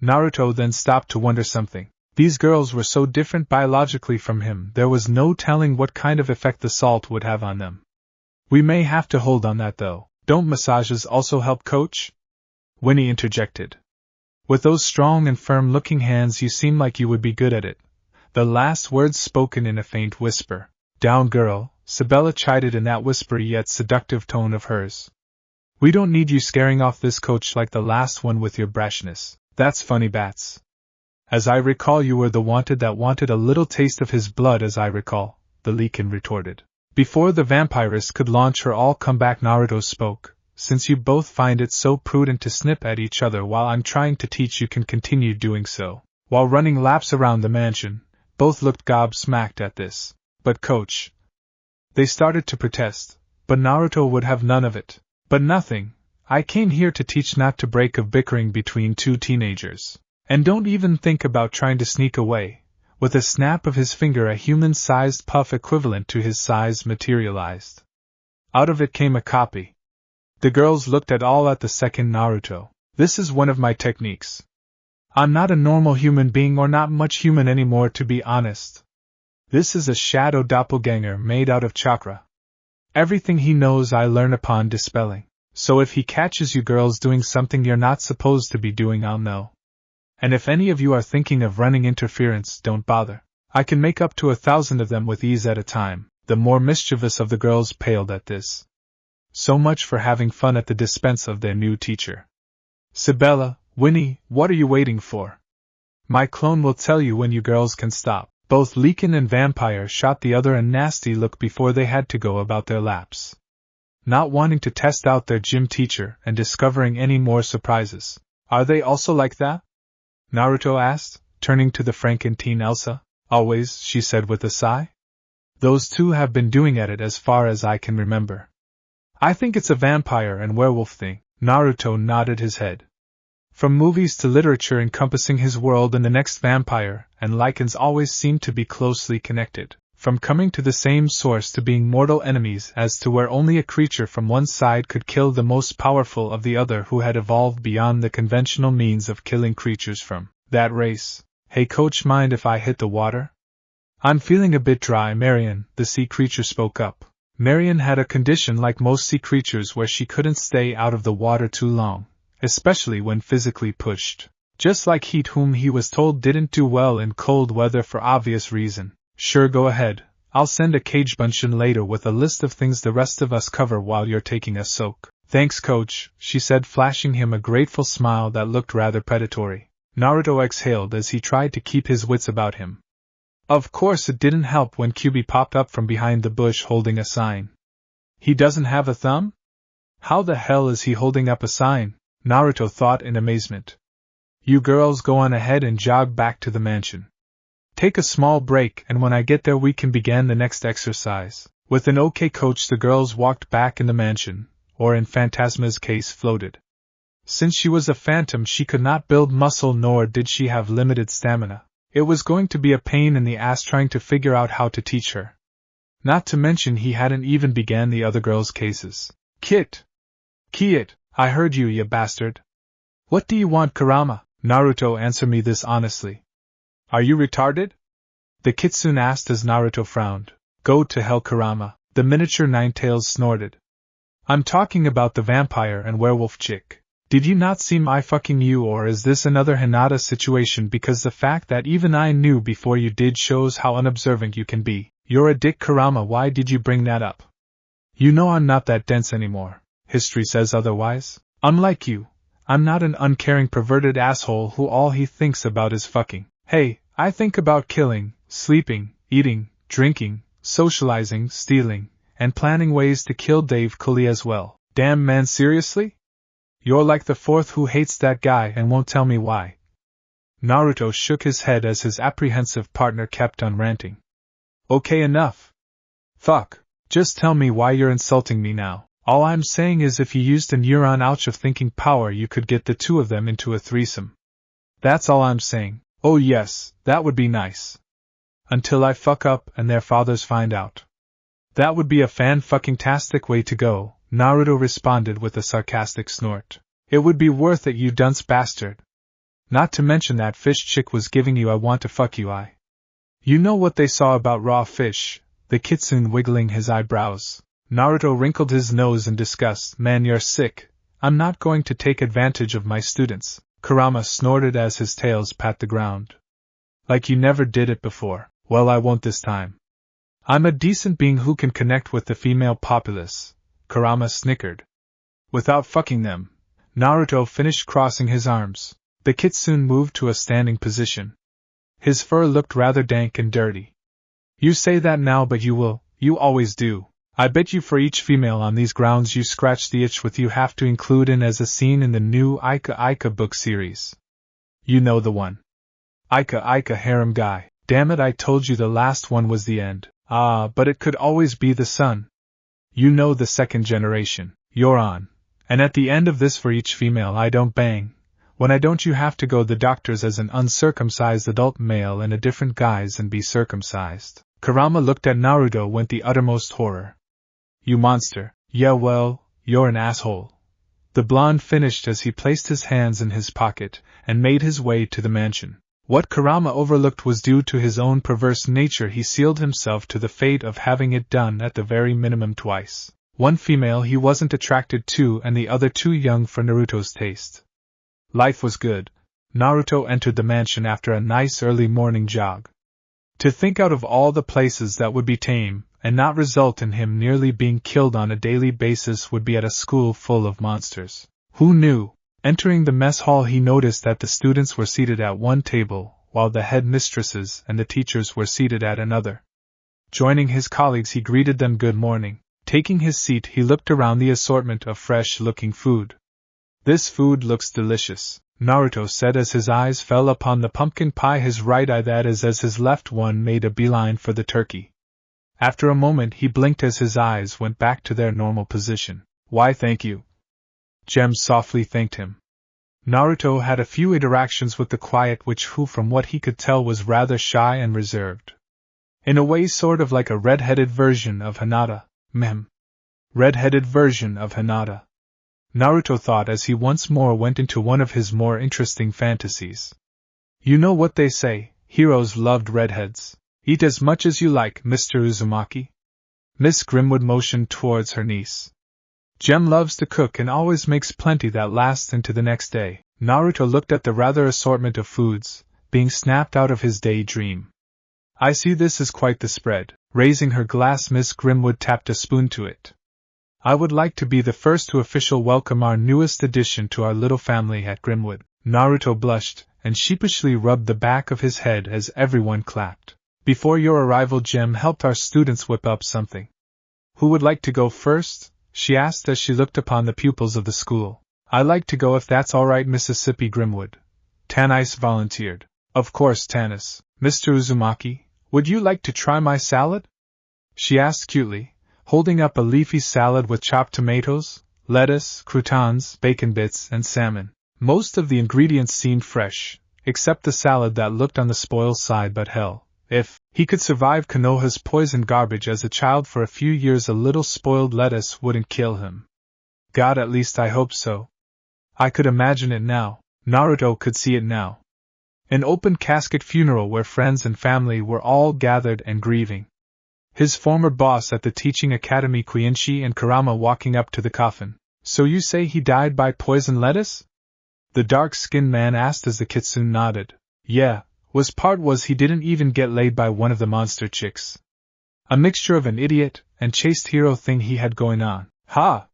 S1: Naruto then stopped to wonder something. These girls were so different biologically from him, there was no telling what kind of effect the salt would have on them. We may have to hold on that though. Don't massages also help, coach? Winnie interjected. With those strong and firm-looking hands, you seem like you would be good at it. The last words spoken in a faint whisper. Down, girl, Sabella chided in that whispery yet seductive tone of hers. We don't need you scaring off this coach like the last one with your brashness. That's funny, Bats. As I recall, you were the wanted that wanted a little taste of his blood, as I recall, the Leakin retorted. Before the vampiress could launch her all comeback, Naruto spoke. Since you both find it so prudent to snip at each other while I'm trying to teach, you can continue doing so. While running laps around the mansion, both looked gobsmacked at this. But coach. They started to protest, but Naruto would have none of it. But nothing. I came here to teach, not to break of bickering between 2 teenagers. And don't even think about trying to sneak away. With a snap of his finger, a human-sized puff equivalent to his size materialized. Out of it came a copy. The girls looked at the second Naruto. This is one of my techniques. I'm not a normal human being, or not much human anymore, to be honest. This is a shadow doppelganger made out of chakra. Everything he knows I learn upon dispelling. So if he catches you girls doing something you're not supposed to be doing, I'll know. And if any of you are thinking of running interference, don't bother. I can make up to 1,000 of them with ease at a time. The more mischievous of the girls paled at this. So much for having fun at the expense of their new teacher. Sabella, Winnie, what are you waiting for? My clone will tell you when you girls can stop. Both Leakin and Vampire shot the other a nasty look before they had to go about their laps. Not wanting to test out their gym teacher and discovering any more surprises. Are they also like that? Naruto asked, turning to the frank teen Elsa. Always, she said with a sigh. Those 2 have been doing at it as far as I can remember. I think it's a vampire and werewolf thing. Naruto nodded his head. From movies to literature encompassing his world and the next vampire and lichens always seemed to be closely connected, from coming to the same source to being mortal enemies as to where only a creature from one side could kill the most powerful of the other who had evolved beyond the conventional means of killing creatures from that race. Hey coach, mind if I hit the water? I'm feeling a bit dry, Marion, the sea creature spoke up. Marion had a condition like most sea creatures where she couldn't stay out of the water too long, especially when physically pushed. Just like Heat, whom he was told didn't do well in cold weather for obvious reason. Sure, go ahead. I'll send a cage bunchen later with a list of things the rest of us cover while you're taking a soak. Thanks, coach, she said, flashing him a grateful smile that looked rather predatory. Naruto exhaled as he tried to keep his wits about him. Of course it didn't help when Kyuubi popped up from behind the bush holding a sign. He doesn't have a thumb? How the hell is he holding up a sign? Naruto thought in amazement. You girls go on ahead and jog back to the mansion. Take a small break, and when I get there we can begin the next exercise. With an okay coach, the girls walked back in the mansion, or in Phantasma's case floated. Since she was a phantom she could not build muscle, nor did she have limited stamina. It was going to be a pain in the ass trying to figure out how to teach her. Not to mention he hadn't even began the other girls' cases. Kit! I heard you, you bastard. What do you want, Kurama? Naruto, answer me this honestly. Are you retarded? The kitsune asked as Naruto frowned. Go to hell, Kurama, the miniature Ninetales snorted. I'm talking about the vampire and werewolf chick. Did you not see my fucking you, or is this another Hinata situation? Because the fact that even I knew before you did shows how unobservant you can be. You're a dick, Kurama, why did you bring that up? You know I'm not that dense anymore. History says otherwise. Unlike you, I'm not an uncaring perverted asshole who all he thinks about is fucking. Hey, I think about killing, sleeping, eating, drinking, socializing, stealing, and planning ways to kill Dave Cooley as well. Damn man, seriously? You're like the fourth who hates that guy and won't tell me why. Naruto shook his head as his apprehensive partner kept on ranting. Okay, enough. Fuck, just tell me why you're insulting me now. All I'm saying is if you used a neuron ouch of thinking power you could get the two of them into a threesome. That's all I'm saying. Oh yes, that would be nice. Until I fuck up and their fathers find out. That would be a fan-fucking-tastic way to go, Naruto responded with a sarcastic snort. It would be worth it, you dunce bastard. Not to mention that fish chick was giving you I want to fuck you eye. You know what they saw about raw fish, the kitsune wiggling his eyebrows. Naruto wrinkled his nose in disgust. Man, you're sick. I'm not going to take advantage of my students, Kurama snorted as his tails pat the ground. Like you never did it before. Well, I won't this time. I'm a decent being who can connect with the female populace, Kurama snickered. Without fucking them. Naruto finished crossing his arms. The kitsune moved to a standing position. His fur looked rather dank and dirty. You say that now, but you always do. I bet you for each female on these grounds you scratch the itch with you have to include in as a scene in the new Ika Ika book series. You know the one. Ika Ika harem guy. Damn it, I told you the last one was the end. Ah, but it could always be the sun. You know the second generation. You're on. And at the end of this, for each female I don't bang, when I don't, you have to go the doctors as an uncircumcised adult male in a different guise and be circumcised. Kurama looked at Naruto with the uttermost horror. You monster. Yeah, well, you're an asshole. The blonde finished as he placed his hands in his pocket and made his way to the mansion. What Kurama overlooked was due to his own perverse nature. He sealed himself to the fate of having it done at the very minimum twice. One female he wasn't attracted to and the other too young for Naruto's taste. Life was good. Naruto entered the mansion after a nice early morning jog. To think out of all the places that would be tame and not result in him nearly being killed on a daily basis would be at a school full of monsters. Who knew? Entering the mess hall he noticed that the students were seated at one table, while the headmistresses and the teachers were seated at another. Joining his colleagues he greeted them good morning. Taking his seat he looked around the assortment of fresh-looking food. This food looks delicious, Naruto said as his eyes fell upon the pumpkin pie, his right eye that is as his left one made a beeline for the turkey. After a moment he blinked as his eyes went back to their normal position. Why thank you. Gem softly thanked him. Naruto had a few interactions with the Quiet Witch who from what he could tell was rather shy and reserved. In a way sort of like a red-headed version of Hinata. Red-headed version of Hinata. Naruto thought as he once more went into one of his more interesting fantasies. You know what they say, heroes loved redheads. Eat as much as you like, Mr. Uzumaki. Miss Grimwood motioned towards her niece. Gem loves to cook and always makes plenty that lasts into the next day. Naruto looked at the rather assortment of foods, being snapped out of his daydream. I see this is quite the spread. Raising her glass, Miss Grimwood tapped a spoon to it. I would like to be the first to officially welcome our newest addition to our little family at Grimwood. Naruto blushed, and sheepishly rubbed the back of his head as everyone clapped. Before your arrival, Gem helped our students whip up something. Who would like to go first? She asked as she looked upon the pupils of the school. I'd like to go if that's all right, Mississippi Grimwood. Tanise volunteered. Of course, Tanis. Mr. Uzumaki, would you like to try my salad? She asked cutely, holding up a leafy salad with chopped tomatoes, lettuce, croutons, bacon bits, and salmon. Most of the ingredients seemed fresh, except the salad that looked on the spoiled side, but hell, if he could survive Konoha's poisoned garbage as a child for a few years, a little spoiled lettuce wouldn't kill him. God, at least I hope so. I could imagine it now. Naruto could see it now. An open casket funeral where friends and family were all gathered and grieving. His former boss at the teaching academy Koinshi and Kurama walking up to the coffin. So you say he died by poison lettuce? The dark-skinned man asked as the kitsune nodded. Yeah, part was he didn't even get laid by one of the monster chicks. A mixture of an idiot and chaste hero thing he had going on. Ha!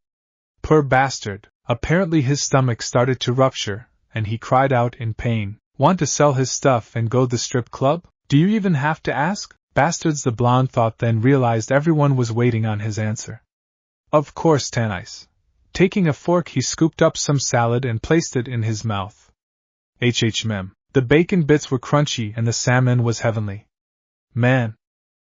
S1: Poor bastard. Apparently his stomach started to rupture, and he cried out in pain. Want to sell his stuff and go to the strip club? Do you even have to ask? Bastards, the blonde thought, then realized everyone was waiting on his answer. Of course, Tanise. Taking a fork, he scooped up some salad and placed it in his mouth. Mem. The bacon bits were crunchy and the salmon was heavenly. Man.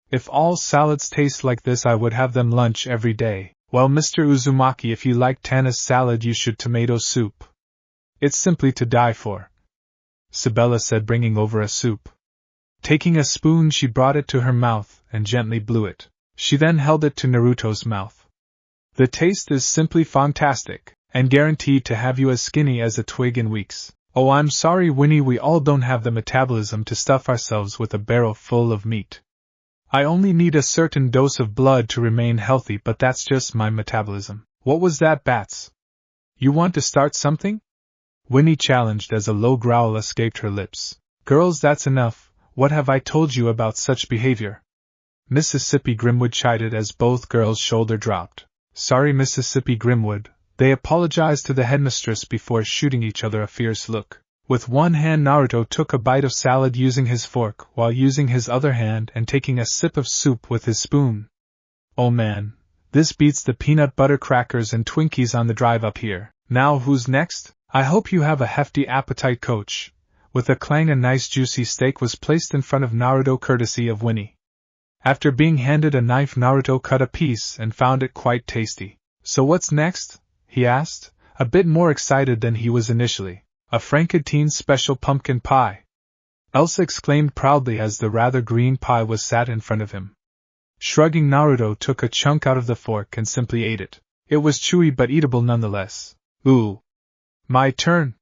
S1: If all salads taste like this, I would have them lunch every day. Well, Mr. Uzumaki, if you like Tanise salad, you should tomato soup. It's simply to die for. Sabella said, bringing over a soup. Taking a spoon, she brought it to her mouth and gently blew it. She then held it to Naruto's mouth. The taste is simply fantastic, and guaranteed to have you as skinny as a twig in weeks. Oh, I'm sorry, Winnie, we all don't have the metabolism to stuff ourselves with a barrel full of meat. I only need a certain dose of blood to remain healthy, but that's just my metabolism. What was that, Bats? You want to start something? Winnie challenged as a low growl escaped her lips. Girls, that's enough. What have I told you about such behavior? Mississippi Grimwood chided as both girls' shoulder dropped. Sorry, Mississippi Grimwood. They apologized to the headmistress before shooting each other a fierce look. With one hand, Naruto took a bite of salad using his fork, while using his other hand and taking a sip of soup with his spoon. Oh man, this beats the peanut butter crackers and Twinkies on the drive up here. Now who's next? I hope you have a hefty appetite, coach. With a clang, a nice juicy steak was placed in front of Naruto courtesy of Winnie. After being handed a knife, Naruto cut a piece and found it quite tasty. So what's next? He asked, a bit more excited than he was initially. A Frankentine special pumpkin pie. Elsa exclaimed proudly as the rather green pie was sat in front of him. Shrugging, Naruto took a chunk out of the fork and simply ate it. It was chewy but eatable nonetheless. Ooh. My turn,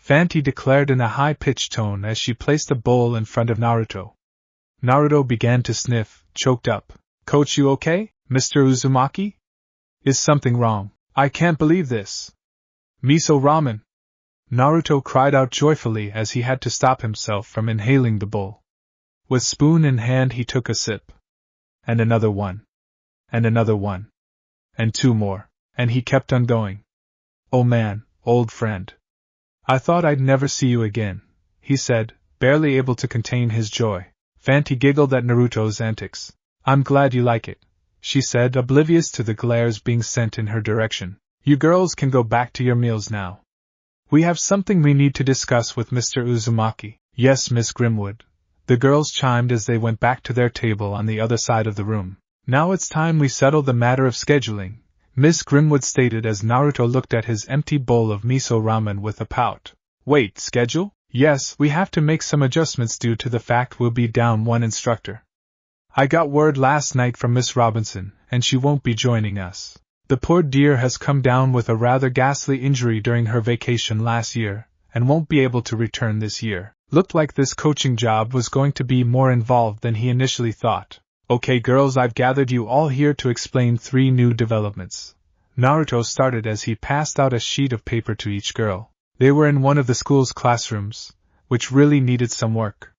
S1: Fanty declared in a high-pitched tone as she placed a bowl in front of Naruto. Naruto began to sniff, choked up. Coach, you okay, Mr. Uzumaki? Is something wrong? I can't believe this. Miso ramen. Naruto cried out joyfully as he had to stop himself from inhaling the bowl. With spoon in hand, he took a sip. And another one. And another one. And two more. And he kept on going. Oh man, old friend. I thought I'd never see you again, he said, barely able to contain his joy. Fanty giggled at Naruto's antics. I'm glad you like it, she said, oblivious to the glares being sent in her direction. You girls can go back to your meals now. We have something we need to discuss with Mr. Uzumaki. Yes, Miss Grimwood. The girls chimed as they went back to their table on the other side of the room. Now it's time we settle the matter of scheduling. Miss Grimwood stated as Naruto looked at his empty bowl of miso ramen with a pout. Wait, schedule? Yes, we have to make some adjustments due to the fact we'll be down one instructor. I got word last night from Miss Robinson, and she won't be joining us. The poor dear has come down with a rather ghastly injury during her vacation last year, and won't be able to return this year. Looked like this coaching job was going to be more involved than he initially thought. Okay girls, I've gathered you all here to explain 3 new developments. Naruto started as he passed out a sheet of paper to each girl. They were in one of the school's classrooms, which really needed some work.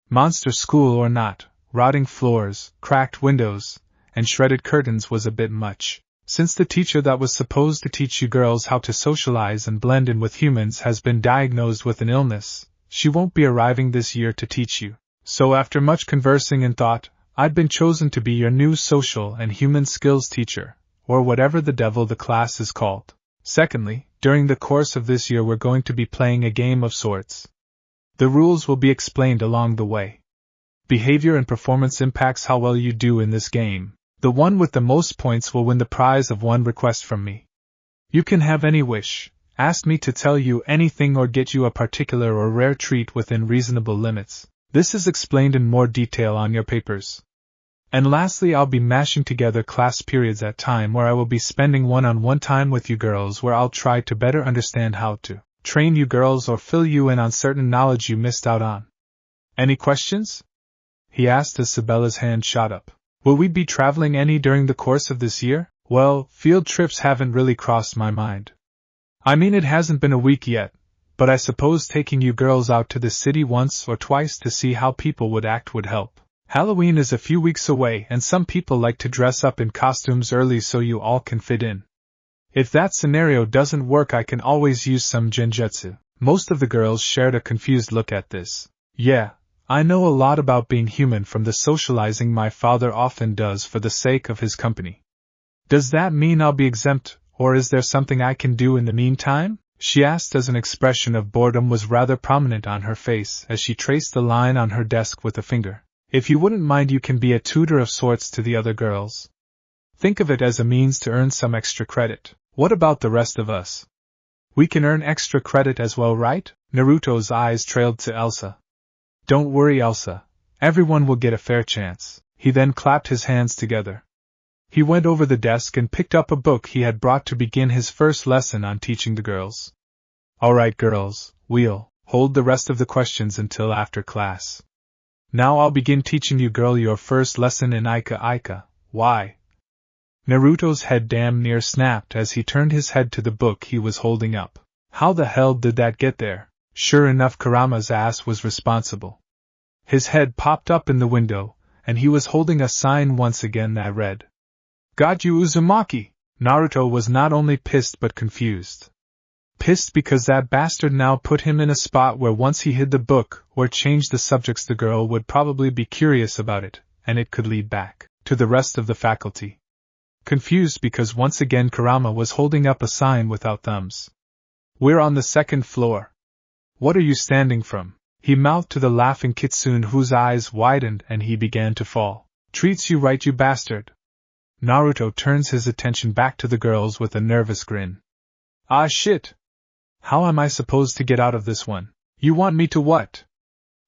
S1: Monster school or not, rotting floors, cracked windows, and shredded curtains was a bit much. Since the teacher that was supposed to teach you girls how to socialize and blend in with humans has been diagnosed with an illness, she won't be arriving this year to teach you. So after much conversing and thought, I'd been chosen to be your new social and human skills teacher, or whatever the devil the class is called. Secondly, during the course of this year we're going to be playing a game of sorts. The rules will be explained along the way. Behavior and performance impacts how well you do in this game. The one with the most points will win the prize of one request from me. You can have any wish, ask me to tell you anything or get you a particular or rare treat within reasonable limits. This is explained in more detail on your papers. And lastly, I'll be mashing together class periods at time where I will be spending one-on-one time with you girls where I'll try to better understand how to train you girls or fill you in on certain knowledge you missed out on. Any questions? He asked as Sabella's hand shot up. Will we be traveling any during the course of this year? Well, field trips haven't really crossed my mind. I mean, it hasn't been a week yet, but I suppose taking you girls out to the city once or twice to see how people would act would help. Halloween is a few weeks away and some people like to dress up in costumes early so you all can fit in. If that scenario doesn't work, I can always use some genjutsu. Most of the girls shared a confused look at this. Yeah, I know a lot about being human from the socializing my father often does for the sake of his company. Does that mean I'll be exempt, or is there something I can do in the meantime? She asked as an expression of boredom was rather prominent on her face as she traced the line on her desk with a finger. If you wouldn't mind, you can be a tutor of sorts to the other girls. Think of it as a means to earn some extra credit. What about the rest of us? We can earn extra credit as well, right? Naruto's eyes trailed to Elsa. Don't worry, Elsa. Everyone will get a fair chance. He then clapped his hands together. He went over the desk and picked up a book he had brought to begin his first lesson on teaching the girls. Alright girls, we'll hold the rest of the questions until after class. Now I'll begin teaching you girl your first lesson in Aika Aika. Why? Naruto's head damn near snapped as he turned his head to the book he was holding up. How the hell did that get there? Sure enough, Kurama's ass was responsible. His head popped up in the window, and he was holding a sign once again that read, "Got you, Uzumaki." Naruto was not only pissed but confused. Pissed because that bastard now put him in a spot where once he hid the book or changed the subjects the girl would probably be curious about it, and it could lead back to the rest of the faculty. Confused because once again Kurama was holding up a sign without thumbs. "We're on the 2nd floor. What are you standing from?" he mouthed to the laughing Kitsune, whose eyes widened and he began to fall. "Treats you right, you bastard." Naruto turns his attention back to the girls with a nervous grin. "Ah shit! How am I supposed to get out of this one? You want me to what?"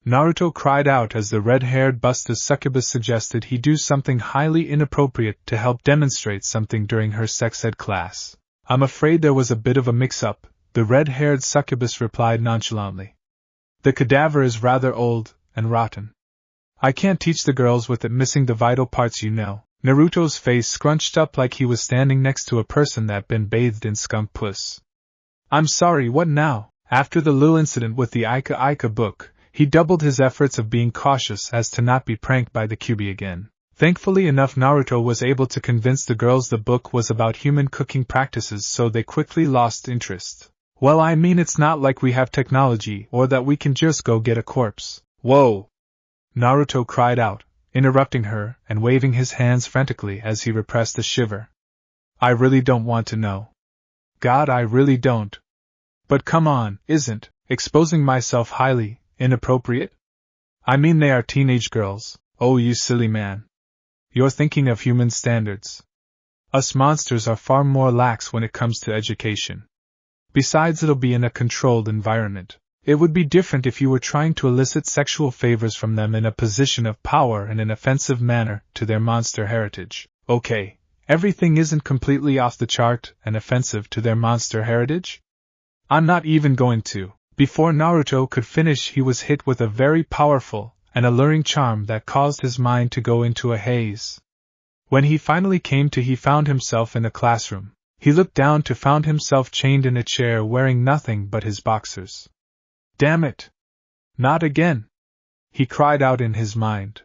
S1: Naruto cried out as the red-haired busted succubus suggested he do something highly inappropriate to help demonstrate something during her sex ed class. "I'm afraid there was a bit of a mix-up," the red-haired succubus replied nonchalantly. "The cadaver is rather old and rotten. I can't teach the girls with it missing the vital parts, you know." Naruto's face scrunched up like he was standing next to a person that been bathed in skunk puss. "I'm sorry, what now?" After the little incident with the Aika Aika book, he doubled his efforts of being cautious as to not be pranked by the Kyuubi again. Thankfully enough, Naruto was able to convince the girls the book was about human cooking practices, so they quickly lost interest. "Well, I mean, it's not like we have technology or that we can just go get a corpse." "Whoa!" Naruto cried out, interrupting her and waving his hands frantically as he repressed a shiver. "I really don't want to know. God, I really don't. But come on, isn't exposing myself highly inappropriate? I mean, they are teenage girls." "Oh, you silly man. You're thinking of human standards. Us monsters are far more lax when it comes to education. Besides, it'll be in a controlled environment. It would be different if you were trying to elicit sexual favors from them in a position of power in an offensive manner to their monster heritage. Okay, everything isn't completely off the chart and offensive to their monster heritage? I'm not even going to. Before Naruto could finish, he was hit with a very powerful and alluring charm that caused his mind to go into a haze. When he finally came to, he found himself in a classroom. He looked down to found himself chained in a chair wearing nothing but his boxers. Damn it! Not again! He cried out in his mind.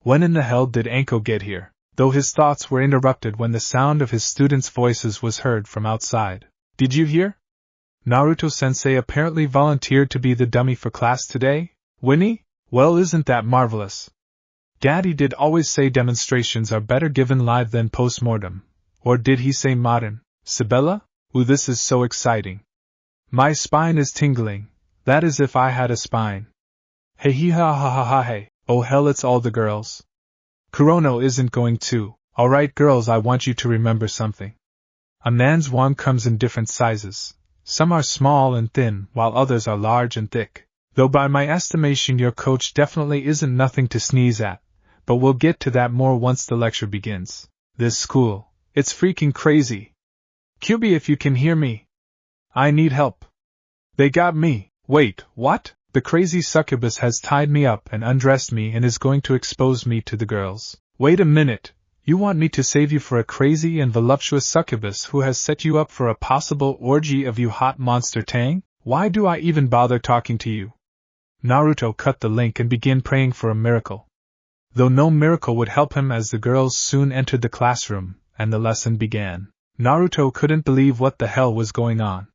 S1: When in the hell did Anko get here? Though his thoughts were interrupted when the sound of his students' voices was heard from outside. Did you hear? Naruto-sensei apparently volunteered to be the dummy for class today? Winnie? Well, isn't that marvelous? Daddy did always say demonstrations are better given live than post-mortem. Or did he say modern? Sibella? Ooh, this is so exciting. My spine is tingling. That is if I had a spine. Hey hee ha ha ha ha hey. Oh hell, it's all the girls. Kurono isn't going to. Alright girls, I want you to remember something. A man's wand comes in different sizes. Some are small and thin, while others are large and thick. Though by my estimation your coach definitely isn't nothing to sneeze at, but we'll get to that more once the lecture begins. This school, it's freaking crazy. QB, if you can hear me. I need help. They got me. Wait, what? The crazy succubus has tied me up and undressed me and is going to expose me to the girls. Wait a minute. You want me to save you for a crazy and voluptuous succubus who has set you up for a possible orgy of you hot monster tang? Why do I even bother talking to you? Naruto cut the link and began praying for a miracle. Though no miracle would help him, as the girls soon entered the classroom, and the lesson began. Naruto couldn't believe what the hell was going on.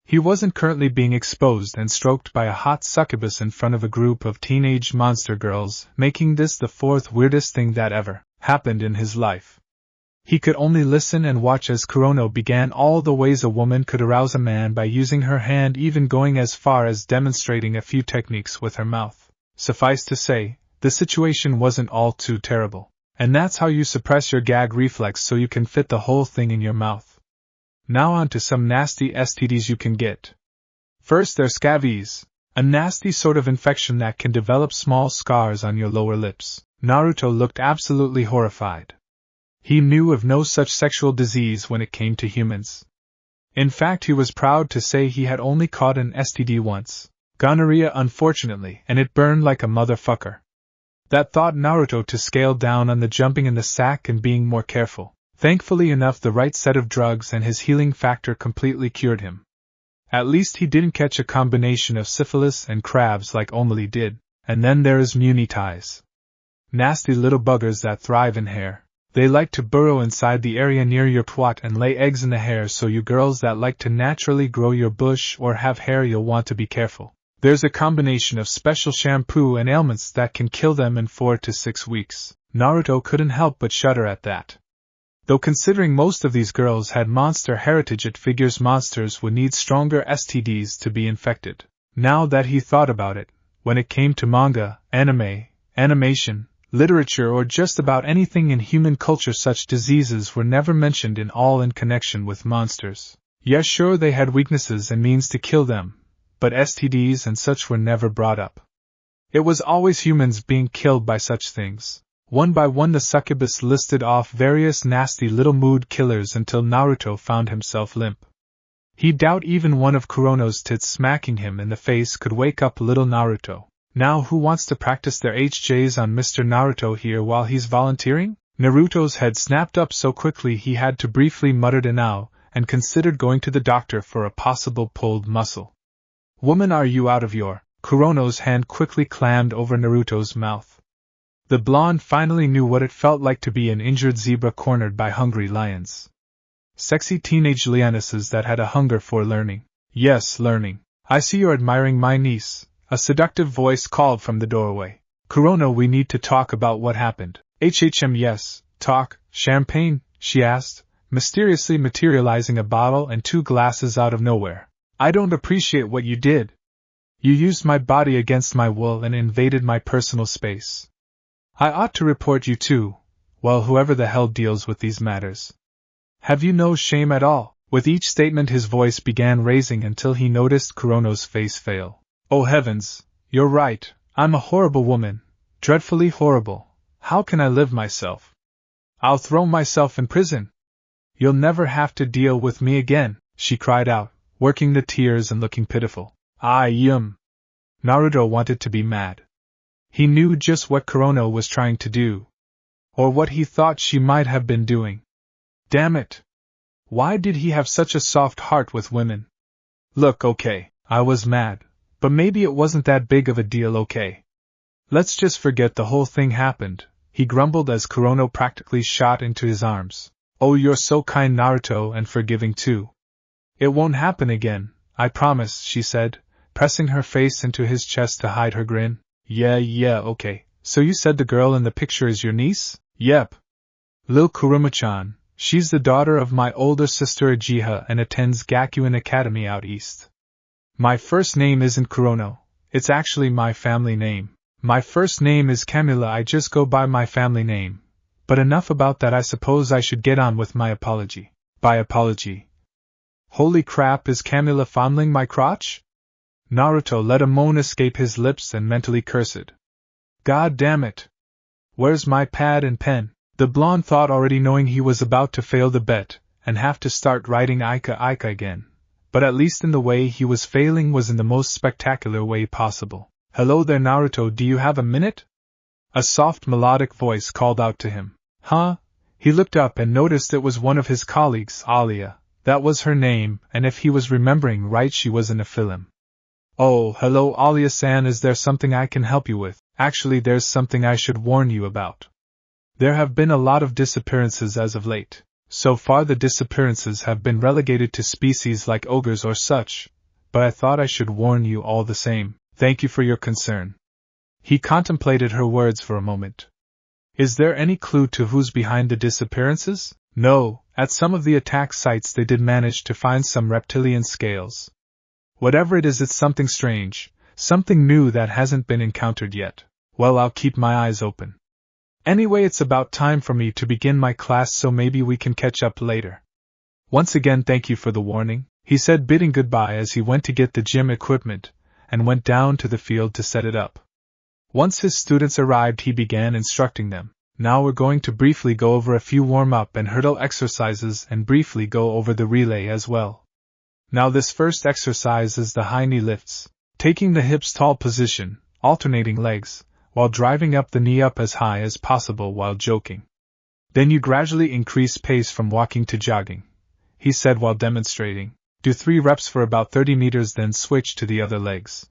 S1: He wasn't currently being exposed and stroked by a hot succubus in front of a group of teenage monster girls, making this the fourth weirdest thing that ever happened in his life. He could only listen and watch as Kurono began all the ways a woman could arouse a man by using her hand, even going as far as demonstrating a few techniques with her mouth. Suffice to say, the situation wasn't all too terrible. And that's how you suppress your gag reflex so you can fit the whole thing in your mouth. Now on to some nasty STDs you can get. First, there's scabies, a nasty sort of infection that can develop small scars on your lower lips. Naruto looked absolutely horrified. He knew of no such sexual disease when it came to humans. In fact, he was proud to say he had only caught an STD once. Gonorrhea, unfortunately, and it burned like a motherfucker. That taught Naruto to scale down on the jumping in the sack and being more careful. Thankfully enough, the right set of drugs and his healing factor completely cured him. At least he didn't catch a combination of syphilis and crabs like Omali did. And then there is munities. Nasty little buggers that thrive in hair. They like to burrow inside the area near your twat and lay eggs in the hair, so you girls that like to naturally grow your bush or have hair, you'll want to be careful. There's a combination of special shampoo and ailments that can kill them in 4 to 6 weeks. Naruto couldn't help but shudder at that. Though considering most of these girls had monster heritage, it figures monsters would need stronger STDs to be infected. Now that he thought about it, when it came to manga, anime, animation, literature, or just about anything in human culture, such diseases were never mentioned in connection with monsters. Yes, sure, they had weaknesses and means to kill them, but STDs and such were never brought up. It was always humans being killed by such things. One by one the succubus listed off various nasty little mood killers until Naruto found himself limp. He doubt even one of Kurono's tits smacking him in the face could wake up little Naruto. Now who wants to practice their HJs on Mr. Naruto here while he's volunteering? Naruto's head snapped up so quickly he had to briefly mutter an ow, and considered going to the doctor for a possible pulled muscle. Woman, are you out of your... Kurono's hand quickly clammed over Naruto's mouth. The blonde finally knew what it felt like to be an injured zebra cornered by hungry lions. Sexy teenage lionesses that had a hunger for learning. Yes, learning. I see you're admiring my niece, a seductive voice called from the doorway. Kurono, we need to talk about what happened. Yes, talk, champagne, she asked, mysteriously materializing a bottle and 2 glasses out of nowhere. I don't appreciate what you did. You used my body against my will and invaded my personal space. I ought to report you too, well, whoever the hell deals with these matters. Have you no shame at all? With each statement his voice began raising until he noticed Kurono's face fail. Oh heavens, you're right, I'm a horrible woman, dreadfully horrible. How can I live myself? I'll throw myself in prison. You'll never have to deal with me again, she cried out, working the tears and looking pitiful. Naruto wanted to be mad. He knew just what Kurono was trying to do. Or what he thought she might have been doing. Damn it! Why did he have such a soft heart with women? Look, okay, I was mad, but maybe it wasn't that big of a deal, okay? Let's just forget the whole thing happened, he grumbled as Kurono practically shot into his arms. Oh, you're so kind, Naruto, and forgiving too. It won't happen again, I promise, she said, pressing her face into his chest to hide her grin. Yeah, okay. So you said the girl in the picture is your niece? Yep. Lil Kuruma-chan. She's the daughter of my older sister Uchiha and attends Gakuen Academy out east. My first name isn't Kurono. It's actually my family name. My first name is Camilla, I just go by my family name. But enough about that, I suppose I should get on with my apology. By apology. Holy crap, is Camilla fondling my crotch? Naruto let a moan escape his lips and mentally cursed. God damn it. Where's my pad and pen? The blonde thought, already knowing he was about to fail the bet, and have to start writing Ika again. But at least in the way he was failing was in the most spectacular way possible. Hello there, Naruto, do you have a minute? A soft melodic voice called out to him. Huh? He looked up and noticed it was one of his colleagues, Alia. That was her name, and if he was remembering right, she was in a film. Oh, hello Alia-san, is there something I can help you with? Actually, there's something I should warn you about. There have been a lot of disappearances as of late. So far the disappearances have been relegated to species like ogres or such, but I thought I should warn you all the same. Thank you for your concern. He contemplated her words for a moment. Is there any clue to who's behind the disappearances? No, at some of the attack sites they did manage to find some reptilian scales. Whatever it is, it's something strange, something new that hasn't been encountered yet. Well, I'll keep my eyes open. Anyway, it's about time for me to begin my class, so maybe we can catch up later. Once again, thank you for the warning, he said, bidding goodbye as he went to get the gym equipment, and went down to the field to set it up. Once his students arrived, he began instructing them. Now we're going to briefly go over a few warm-up and hurdle exercises and briefly go over the relay as well. Now this first exercise is the high knee lifts, taking the hips tall position, alternating legs, while driving up the knee up as high as possible while joking. Then you gradually increase pace from walking to jogging, he said while demonstrating. Do 3 reps for about 30 meters, then switch to the other legs.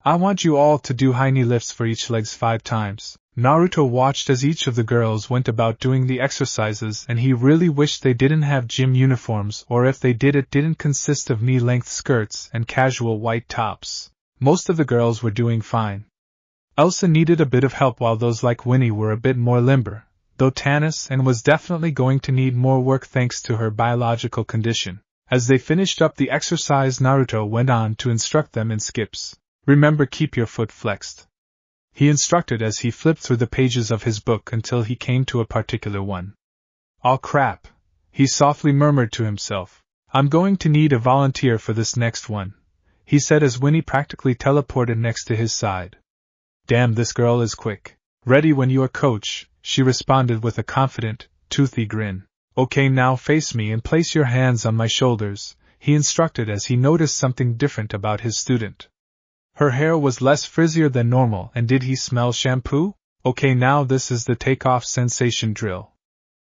S1: I want you all to do high knee lifts for each legs 5 times. Naruto watched as each of the girls went about doing the exercises, and he really wished they didn't have gym uniforms, or if they did, it didn't consist of knee-length skirts and casual white tops. Most of the girls were doing fine. Elsa needed a bit of help, while those like Winnie were a bit more limber, though Tanis and was definitely going to need more work thanks to her biological condition. As they finished up the exercise, Naruto went on to instruct them in skips. Remember, keep your foot flexed, he instructed as he flipped through the pages of his book until he came to a particular one. Aw crap, he softly murmured to himself. I'm going to need a volunteer for this next one, he said as Winnie practically teleported next to his side. Damn, this girl is quick. Ready when you are, coach, she responded with a confident, toothy grin. Okay, now face me and place your hands on my shoulders, he instructed as he noticed something different about his student. Her hair was less frizzier than normal, and did he smell shampoo? Okay, now this is the takeoff sensation drill.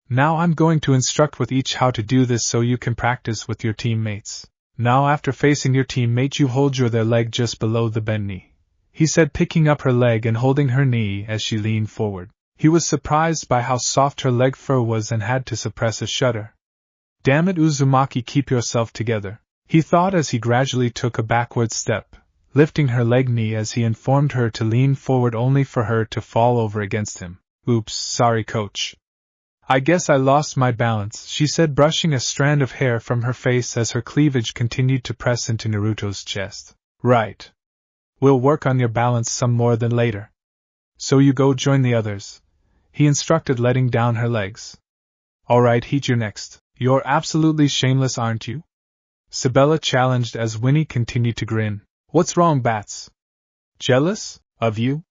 S1: Now I'm going to instruct with each how to do this so you can practice with your teammates. Now after facing your teammate, you hold their leg just below the bent knee, he said, picking up her leg and holding her knee as she leaned forward. He was surprised by how soft her leg fur was and had to suppress a shudder. Damn it, Uzumaki, keep yourself together, he thought as he gradually took a backward step, lifting her leg knee as he informed her to lean forward, only for her to fall over against him. Oops, sorry coach. I guess I lost my balance, she said, brushing a strand of hair from her face as her cleavage continued to press into Naruto's chest. Right. We'll work on your balance some more than later. So you go join the others, he instructed, letting down her legs. Alright, Heat, you're next. You're absolutely shameless, aren't you? Sibella challenged as Winnie continued to grin. What's wrong, Bats? Jealous? Of you?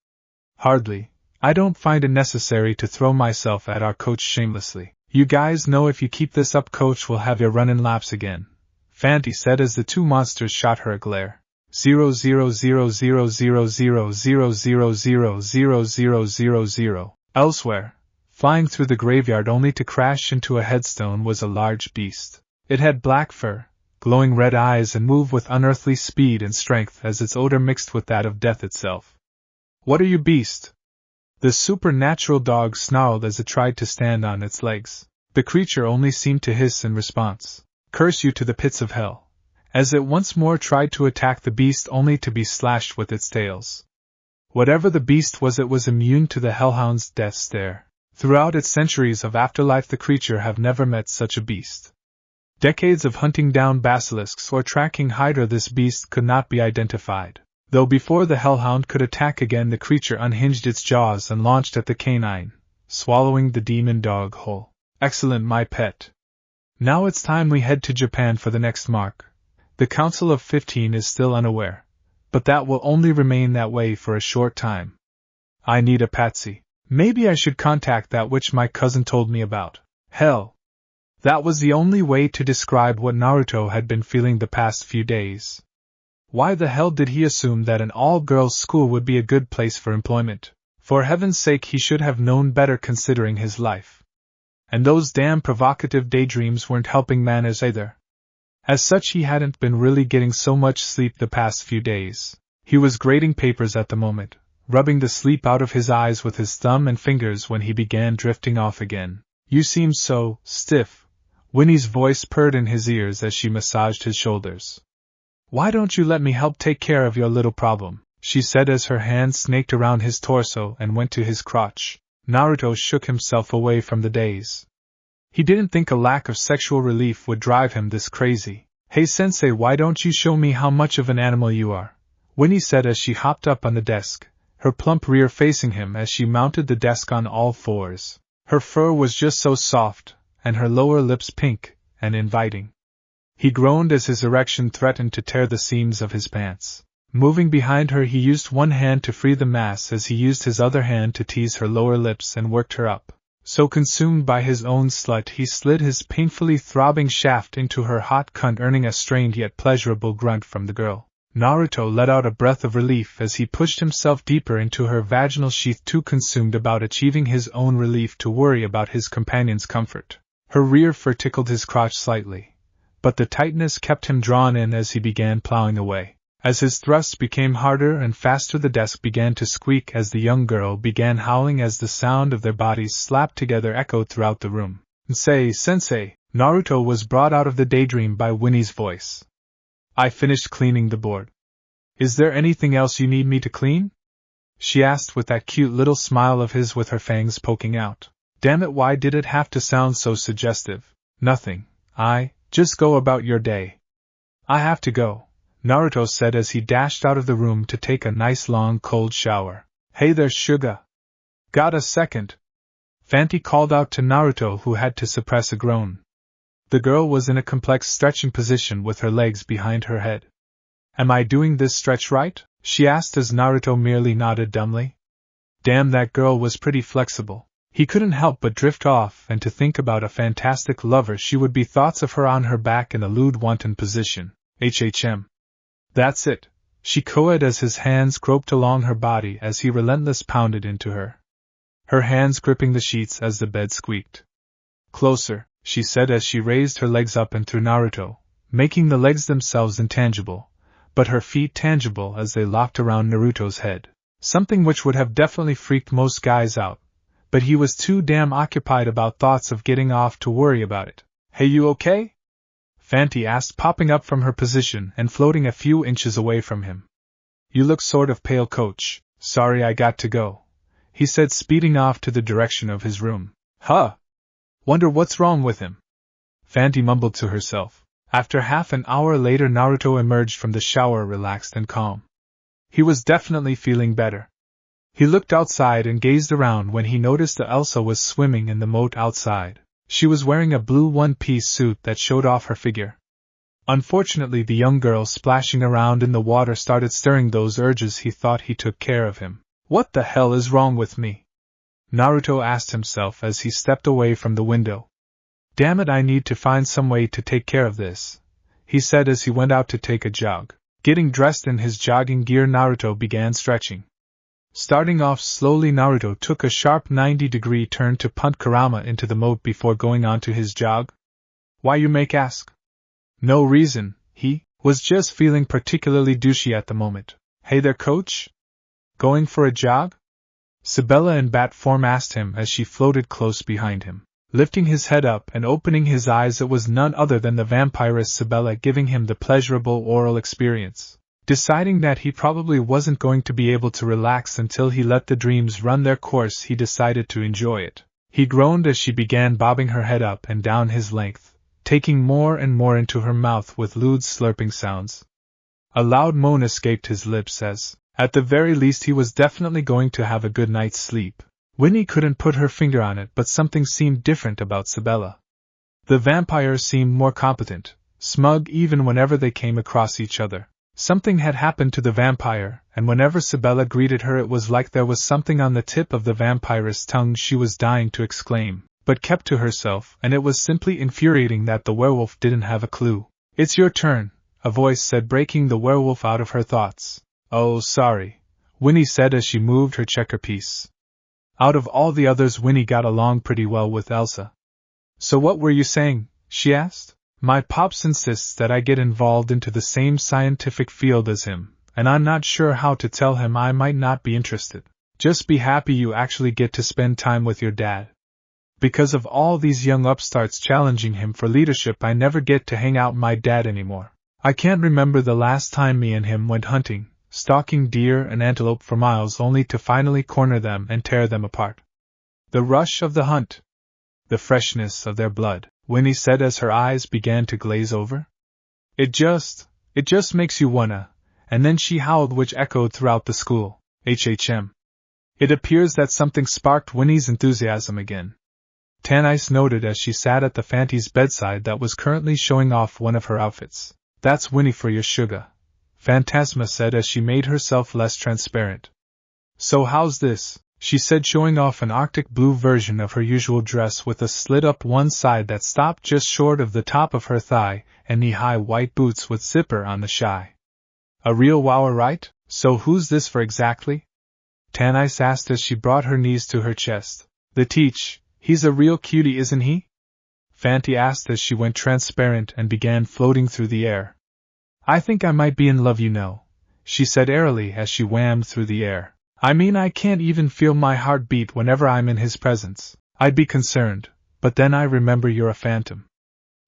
S1: Hardly. I don't find it necessary to throw myself at our coach shamelessly. You guys know if you keep this up, coach will have you running laps again, Fanty said as the two monsters shot her a glare. 0000000000000. Elsewhere, flying through the graveyard only to crash into a headstone, was a large beast. It had black fur, glowing red eyes, and moved with unearthly speed and strength as its odor mixed with that of death itself. What are you, beast? The supernatural dog snarled as it tried to stand on its legs. The creature only seemed to hiss in response. Curse you to the pits of hell, as it once more tried to attack the beast only to be slashed with its tails. Whatever the beast was, it was immune to the hellhound's death stare. Throughout its centuries of afterlife, the creature have never met such a beast. Decades of hunting down basilisks or tracking Hydra, this beast could not be identified. Though before the hellhound could attack again, the creature unhinged its jaws and launched at the canine, swallowing the demon dog whole. Excellent, my pet. Now it's time we head to Japan for the next mark. The Council of 15 is still unaware, but that will only remain that way for a short time. I need a patsy. Maybe I should contact that witch my cousin told me about. Hell. That was the only way to describe what Naruto had been feeling the past few days. Why the hell did he assume that an all-girls school would be a good place for employment? For heaven's sake, he should have known better considering his life. And those damn provocative daydreams weren't helping matters either. As such, he hadn't been really getting so much sleep the past few days. He was grading papers at the moment, rubbing the sleep out of his eyes with his thumb and fingers when he began drifting off again. You seem so stiff. Winnie's voice purred in his ears as she massaged his shoulders. Why don't you let me help take care of your little problem? She said as her hand snaked around his torso and went to his crotch. Naruto shook himself away from the daze. He didn't think a lack of sexual relief would drive him this crazy. Hey sensei, why don't you show me how much of an animal you are? Winnie said as she hopped up on the desk, her plump rear facing him as she mounted the desk on all fours. Her fur was just so soft, and her lower lips pink and inviting. He groaned as his erection threatened to tear the seams of his pants. Moving behind her, he used one hand to free the mass as he used his other hand to tease her lower lips and worked her up. So consumed by his own slut, he slid his painfully throbbing shaft into her hot cunt, earning a strained yet pleasurable grunt from the girl. Naruto let out a breath of relief as he pushed himself deeper into her vaginal sheath, too consumed about achieving his own relief to worry about his companion's comfort. Her rear fur tickled his crotch slightly, but the tightness kept him drawn in as he began plowing away. As his thrusts became harder and faster, the desk began to squeak as the young girl began howling as the sound of their bodies slapped together echoed throughout the room. Sensei, Naruto was brought out of the daydream by Winnie's voice. I finished cleaning the board. Is there anything else you need me to clean? She asked with that cute little smile of his with her fangs poking out. Damn it, why did it have to sound so suggestive? Nothing. Just go about your day. I have to go, Naruto said as he dashed out of the room to take a nice long cold shower. Hey there, Suga. Got a second? Fanty called out to Naruto, who had to suppress a groan. The girl was in a complex stretching position with her legs behind her head. Am I doing this stretch right? She asked as Naruto merely nodded dumbly. Damn, that girl was pretty flexible. He couldn't help but drift off and to think about a fantastic lover she would be, thoughts of her on her back in a lewd wanton position. That's it, she cooed as his hands groped along her body as he relentless pounded into her. Her hands gripping the sheets as the bed squeaked. Closer, she said as she raised her legs up and through Naruto, making the legs themselves intangible, but her feet tangible as they locked around Naruto's head. Something which would have definitely freaked most guys out. But he was too damn occupied about thoughts of getting off to worry about it. Hey, you okay? Fanty asked, popping up from her position and floating a few inches away from him. You look sort of pale, coach. Sorry, I got to go, he said, speeding off to the direction of his room. Huh? Wonder what's wrong with him? Fanty mumbled to herself. After half an hour later, Naruto emerged from the shower relaxed and calm. He was definitely feeling better. He looked outside and gazed around when he noticed that Elsa was swimming in the moat outside. She was wearing a blue one-piece suit that showed off her figure. Unfortunately, the young girl splashing around in the water started stirring those urges. He thought he took care of him. What the hell is wrong with me? Naruto asked himself as he stepped away from the window. Damn it, I need to find some way to take care of this, he said as he went out to take a jog. Getting dressed in his jogging gear, Naruto began stretching. Starting off slowly, Naruto took a sharp 90-degree turn to punt Kurama into the moat before going on to his jog. Why, you may ask? No reason, he was just feeling particularly douchey at the moment. Hey there, coach? Going for a jog? Sabella in bat form asked him as she floated close behind him. Lifting his head up and opening his eyes, it was none other than the vampiress Sabella giving him the pleasurable oral experience. Deciding that he probably wasn't going to be able to relax until he let the dreams run their course, he decided to enjoy it. He groaned as she began bobbing her head up and down his length, taking more and more into her mouth with lewd slurping sounds. A loud moan escaped his lips as, at the very least, he was definitely going to have a good night's sleep. Winnie couldn't put her finger on it, but something seemed different about Sabella. The vampires seemed more competent, smug even whenever they came across each other. Something had happened to the vampire, and whenever Sabella greeted her it was like there was something on the tip of the vampiress' tongue she was dying to exclaim, but kept to herself, and it was simply infuriating that the werewolf didn't have a clue. It's your turn, a voice said, breaking the werewolf out of her thoughts. Oh, sorry, Winnie said as she moved her checker piece. Out of all the others, Winnie got along pretty well with Elsa. So what were you saying? She asked. My pops insists that I get involved into the same scientific field as him, and I'm not sure how to tell him I might not be interested. Just be happy you actually get to spend time with your dad. Because of all these young upstarts challenging him for leadership, I never get to hang out with my dad anymore. I can't remember the last time me and him went hunting, stalking deer and antelope for miles only to finally corner them and tear them apart. The rush of the hunt. The freshness of their blood, Winnie said as her eyes began to glaze over. It just makes you wanna, and then she howled, which echoed throughout the school. HHM. It appears that something sparked Winnie's enthusiasm again. Tan Ice noted as she sat at the Fanty's bedside that was currently showing off one of her outfits. That's Winnie for your sugar, Phantasma said as she made herself less transparent. So how's this? She said, showing off an Arctic blue version of her usual dress with a slit up one side that stopped just short of the top of her thigh, and knee-high white boots with zipper on the shy. A real wower, right? So who's this for exactly? Tan Ice asked as she brought her knees to her chest. The Teach, he's a real cutie, isn't he? Fanty asked as she went transparent and began floating through the air. I think I might be in love, you know, she said airily as she whammed through the air. I mean, I can't even feel my heart beat whenever I'm in his presence. I'd be concerned, but then I remember you're a phantom.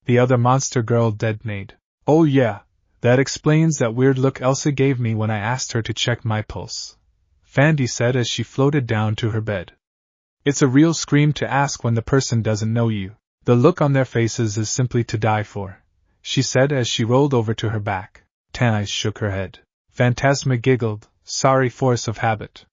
S1: The other monster girl detonated. Oh yeah, that explains that weird look Elsa gave me when I asked her to check my pulse, Fanty said as she floated down to her bed. It's a real scream to ask when the person doesn't know you. The look on their faces is simply to die for, she said as she rolled over to her back. Tan Ice shook her head. Phantasma giggled. Sorry, force of habit.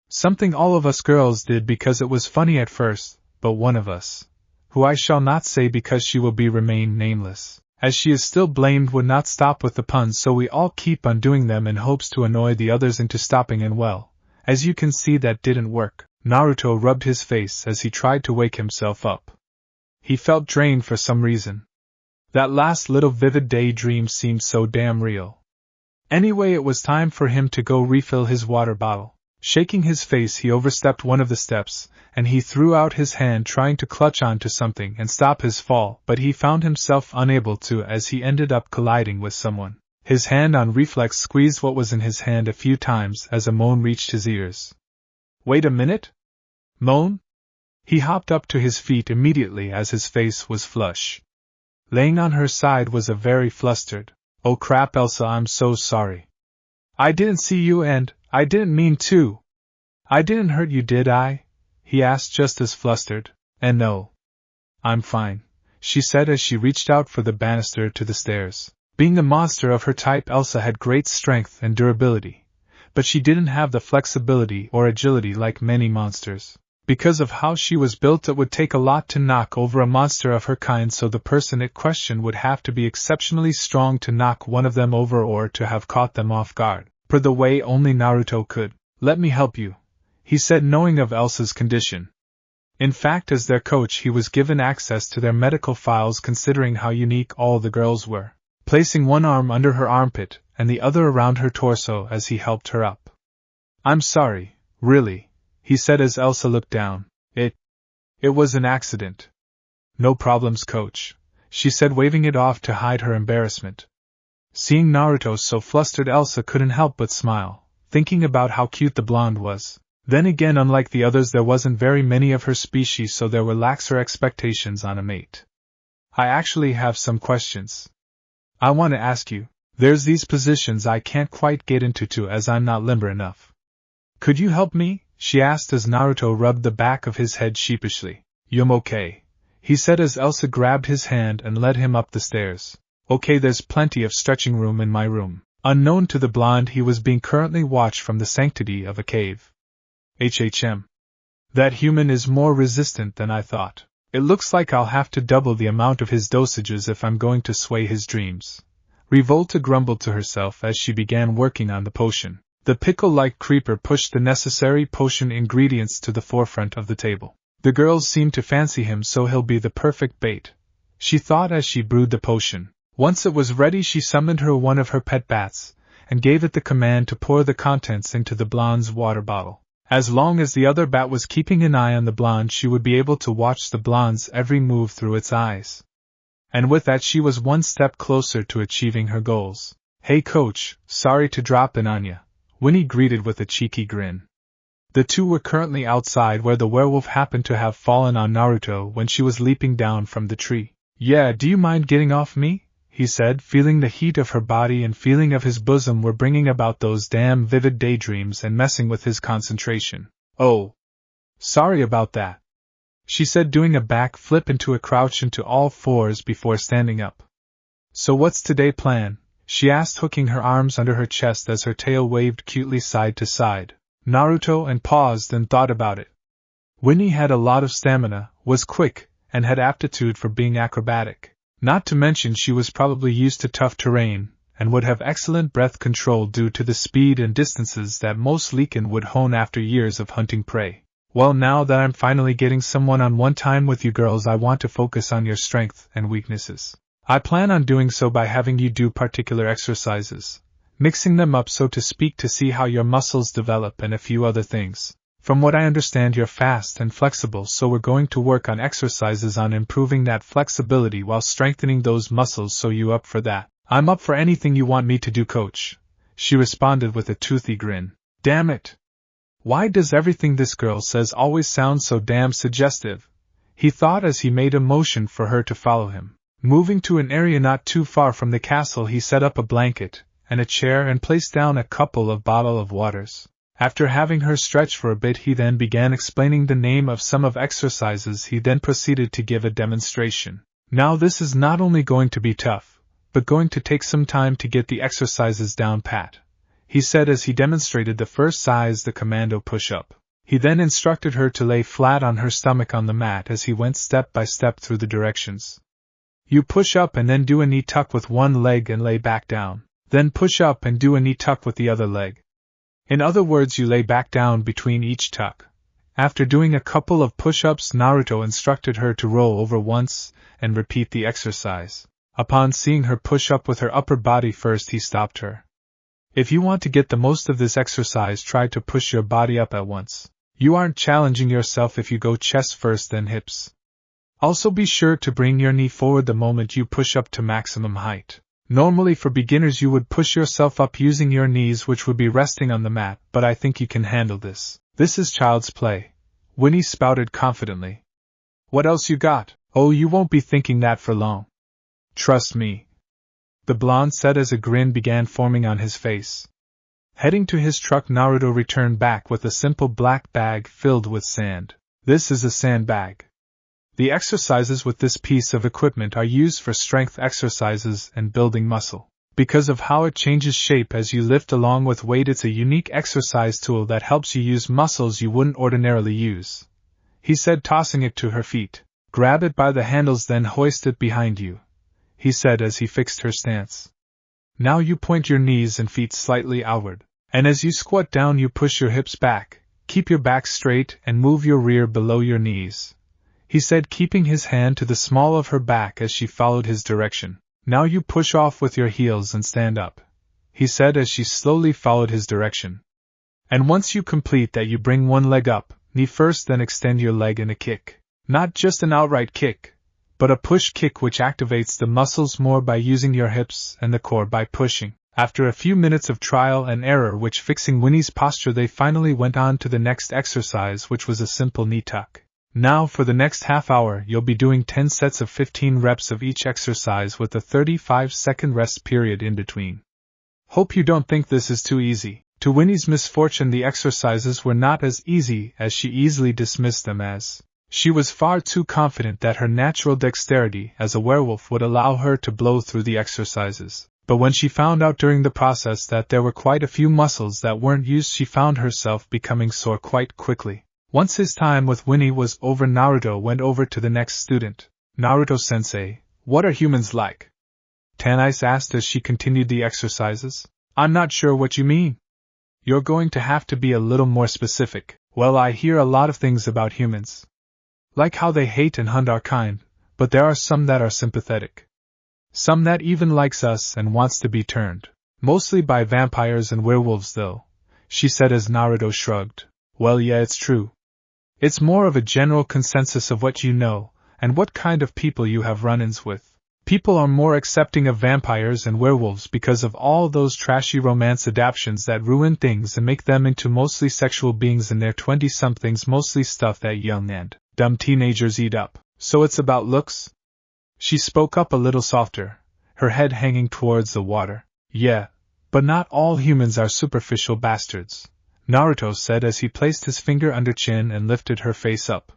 S1: Something all of us girls did because it was funny at first, but one of us, who I shall not say because she will remain nameless, as she is still blamed, would not stop with the puns, so we all keep on doing them in hopes to annoy the others into stopping, and well, as you can see, that didn't work. Naruto rubbed his face as he tried to wake himself up. He felt drained for some reason. That last little vivid daydream seemed so damn real. Anyway, it was time for him to go refill his water bottle. Shaking his face, he overstepped one of the steps, and he threw out his hand trying to clutch onto something and stop his fall, but he found himself unable to as he ended up colliding with someone. His hand on reflex squeezed what was in his hand a few times as a moan reached his ears. Wait a minute? Moan? He hopped up to his feet immediately as his face was flush. Laying on her side was a very flustered, "Oh crap, Elsa, I'm so sorry. I didn't see you and I didn't mean to. I didn't hurt you, did I?" he asked, just as flustered. "And no. I'm fine," she said as she reached out for the banister to the stairs. Being a monster of her type, Elsa had great strength and durability, but she didn't have the flexibility or agility like many monsters. Because of how she was built, it would take a lot to knock over a monster of her kind, so the person it questioned would have to be exceptionally strong to knock one of them over or to have caught them off guard, per the way only Naruto could. "Let me help you," he said, knowing of Elsa's condition. In fact, as their coach, he was given access to their medical files, considering how unique all the girls were, placing one arm under her armpit and the other around her torso as he helped her up. "I'm sorry, really," he said as Elsa looked down. It was an accident." "No problems, coach," she said, waving it off to hide her embarrassment. Seeing Naruto so flustered, Elsa couldn't help but smile, thinking about how cute the blonde was. Then again, unlike the others, there wasn't very many of her species, so there were laxer expectations on a mate. "I actually have some questions I want to ask you. There's these positions I can't quite get into too, as I'm not limber enough. Could you help me?" she asked as Naruto rubbed the back of his head sheepishly. "You're okay," he said as Elsa grabbed his hand and led him up the stairs. "Okay, there's plenty of stretching room in my room." Unknown to the blonde, he was being currently watched from the sanctity of a cave. That human is more resistant than I thought. It looks like I'll have to double the amount of his dosages if I'm going to sway his dreams." Revolta grumbled to herself as she began working on the potion. The pickle-like creeper pushed the necessary potion ingredients to the forefront of the table. "The girls seem to fancy him, so he'll be the perfect bait," she thought as she brewed the potion. Once it was ready, she summoned one of her pet bats, and gave it the command to pour the contents into the blonde's water bottle. As long as the other bat was keeping an eye on the blonde, she would be able to watch the blonde's every move through its eyes. And with that, she was one step closer to achieving her goals. "Hey coach, sorry to drop in on ya," Winnie greeted with a cheeky grin. The two were currently outside where the werewolf happened to have fallen on Naruto when she was leaping down from the tree. "Yeah, do you mind getting off me?" he said, feeling the heat of her body and feeling of his bosom were bringing about those damn vivid daydreams and messing with his concentration. "Oh, sorry about that," she said, doing a back flip into a crouch into all fours before standing up. "So what's today plan?" she asked, hooking her arms under her chest as her tail waved cutely side to side. Naruto paused and thought about it. Winnie had a lot of stamina, was quick, and had aptitude for being acrobatic. Not to mention she was probably used to tough terrain, and would have excellent breath control due to the speed and distances that most Leakin would hone after years of hunting prey. "Well, now that I'm finally getting someone on one time with you girls, I want to focus on your strengths and weaknesses. I plan on doing so by having you do particular exercises, mixing them up so to speak to see how your muscles develop and a few other things. From what I understand, you're fast and flexible, so we're going to work on exercises on improving that flexibility while strengthening those muscles, so you up for that?" "I'm up for anything you want me to do, coach," she responded with a toothy grin. Damn it! Why does everything this girl says always sound so damn suggestive? He thought as he made a motion for her to follow him. Moving to an area not too far from the castle, he set up a blanket and a chair and placed down a couple of bottles of waters. After having her stretch for a bit, he then began explaining the name of some of exercises. He then proceeded to give a demonstration. Now this is not only going to be tough, but going to take some time to get the exercises down pat, he said as he demonstrated the first size, the commando push-up. He then instructed her to lay flat on her stomach on the mat as he went step by step through the directions. You push up and then do a knee tuck with one leg and lay back down. Then push up and do a knee tuck with the other leg. In other words, you lay back down between each tuck. After doing a couple of push-ups, Naruto instructed her to roll over once and repeat the exercise. Upon seeing her push up with her upper body first, he stopped her. If you want to get the most of this exercise, try to push your body up at once. You aren't challenging yourself if you go chest first then hips. Also be sure to bring your knee forward the moment you push up to maximum height. Normally for beginners you would push yourself up using your knees, which would be resting on the mat, but I think you can handle this. This is child's play, Winnie spouted confidently. What else you got? Oh, you won't be thinking that for long. Trust me, the blonde said as a grin began forming on his face. Heading to his truck, Naruto returned back with a simple black bag filled with sand. This is a sandbag. The exercises with this piece of equipment are used for strength exercises and building muscle. Because of how it changes shape as you lift along with weight, it's a unique exercise tool that helps you use muscles you wouldn't ordinarily use. he said, tossing it to her feet. Grab it by the handles, then hoist it behind you, he said as he fixed her stance. Now you point your knees and feet slightly outward, and as you squat down you push your hips back, keep your back straight and move your rear below your knees, he said, keeping his hand to the small of her back as she followed his direction. Now you push off with your heels and stand up, he said as she slowly followed his direction. And once you complete that you bring one leg up, knee first, then extend your leg in a kick. Not just an outright kick, but a push kick which activates the muscles more by using your hips and the core by pushing. After a few minutes of trial and error which fixing Winnie's posture, they finally went on to the next exercise, which was a simple knee tuck. Now for the next half hour you'll be doing 10 sets of 15 reps of each exercise with a 35-second rest period in between. Hope you don't think this is too easy. To Winnie's misfortune, the exercises were not as easy as she easily dismissed them as. She was far too confident that her natural dexterity as a werewolf would allow her to blow through the exercises. But when she found out during the process that there were quite a few muscles that weren't used, she found herself becoming sore quite quickly. Once his time with Winnie was over, Naruto went over to the next student. Naruto-sensei, what are humans like? Tanise asked as she continued the exercises. I'm not sure what you mean. You're going to have to be a little more specific. Well, I hear a lot of things about humans. Like how they hate and hunt our kind, but there are some that are sympathetic. Some that even likes us and wants to be turned. Mostly by vampires and werewolves though, she said as Naruto shrugged. Well, yeah, it's true. It's more of a general consensus of what you know, and what kind of people you have run-ins with. People are more accepting of vampires and werewolves because of all those trashy romance adaptations that ruin things and make them into mostly sexual beings in their 20-somethings, mostly stuff that young and dumb teenagers eat up. So it's about looks? She spoke up a little softer, her head hanging towards the water. Yeah, but not all humans are superficial bastards, Naruto said as he placed his finger under chin and lifted her face up.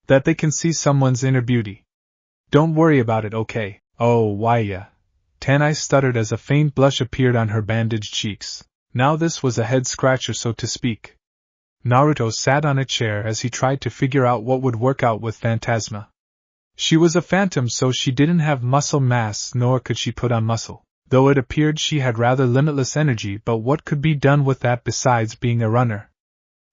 S1: That they can see someone's inner beauty. Don't worry about it, okay? Oh, why yeah. Tanise stuttered as a faint blush appeared on her bandaged cheeks. Now this was a head-scratcher, so to speak. Naruto sat on a chair as he tried to figure out what would work out with Phantasma. She was a phantom, so she didn't have muscle mass, nor could she put on muscle, though it appeared she had rather limitless energy. But what could be done with that besides being a runner?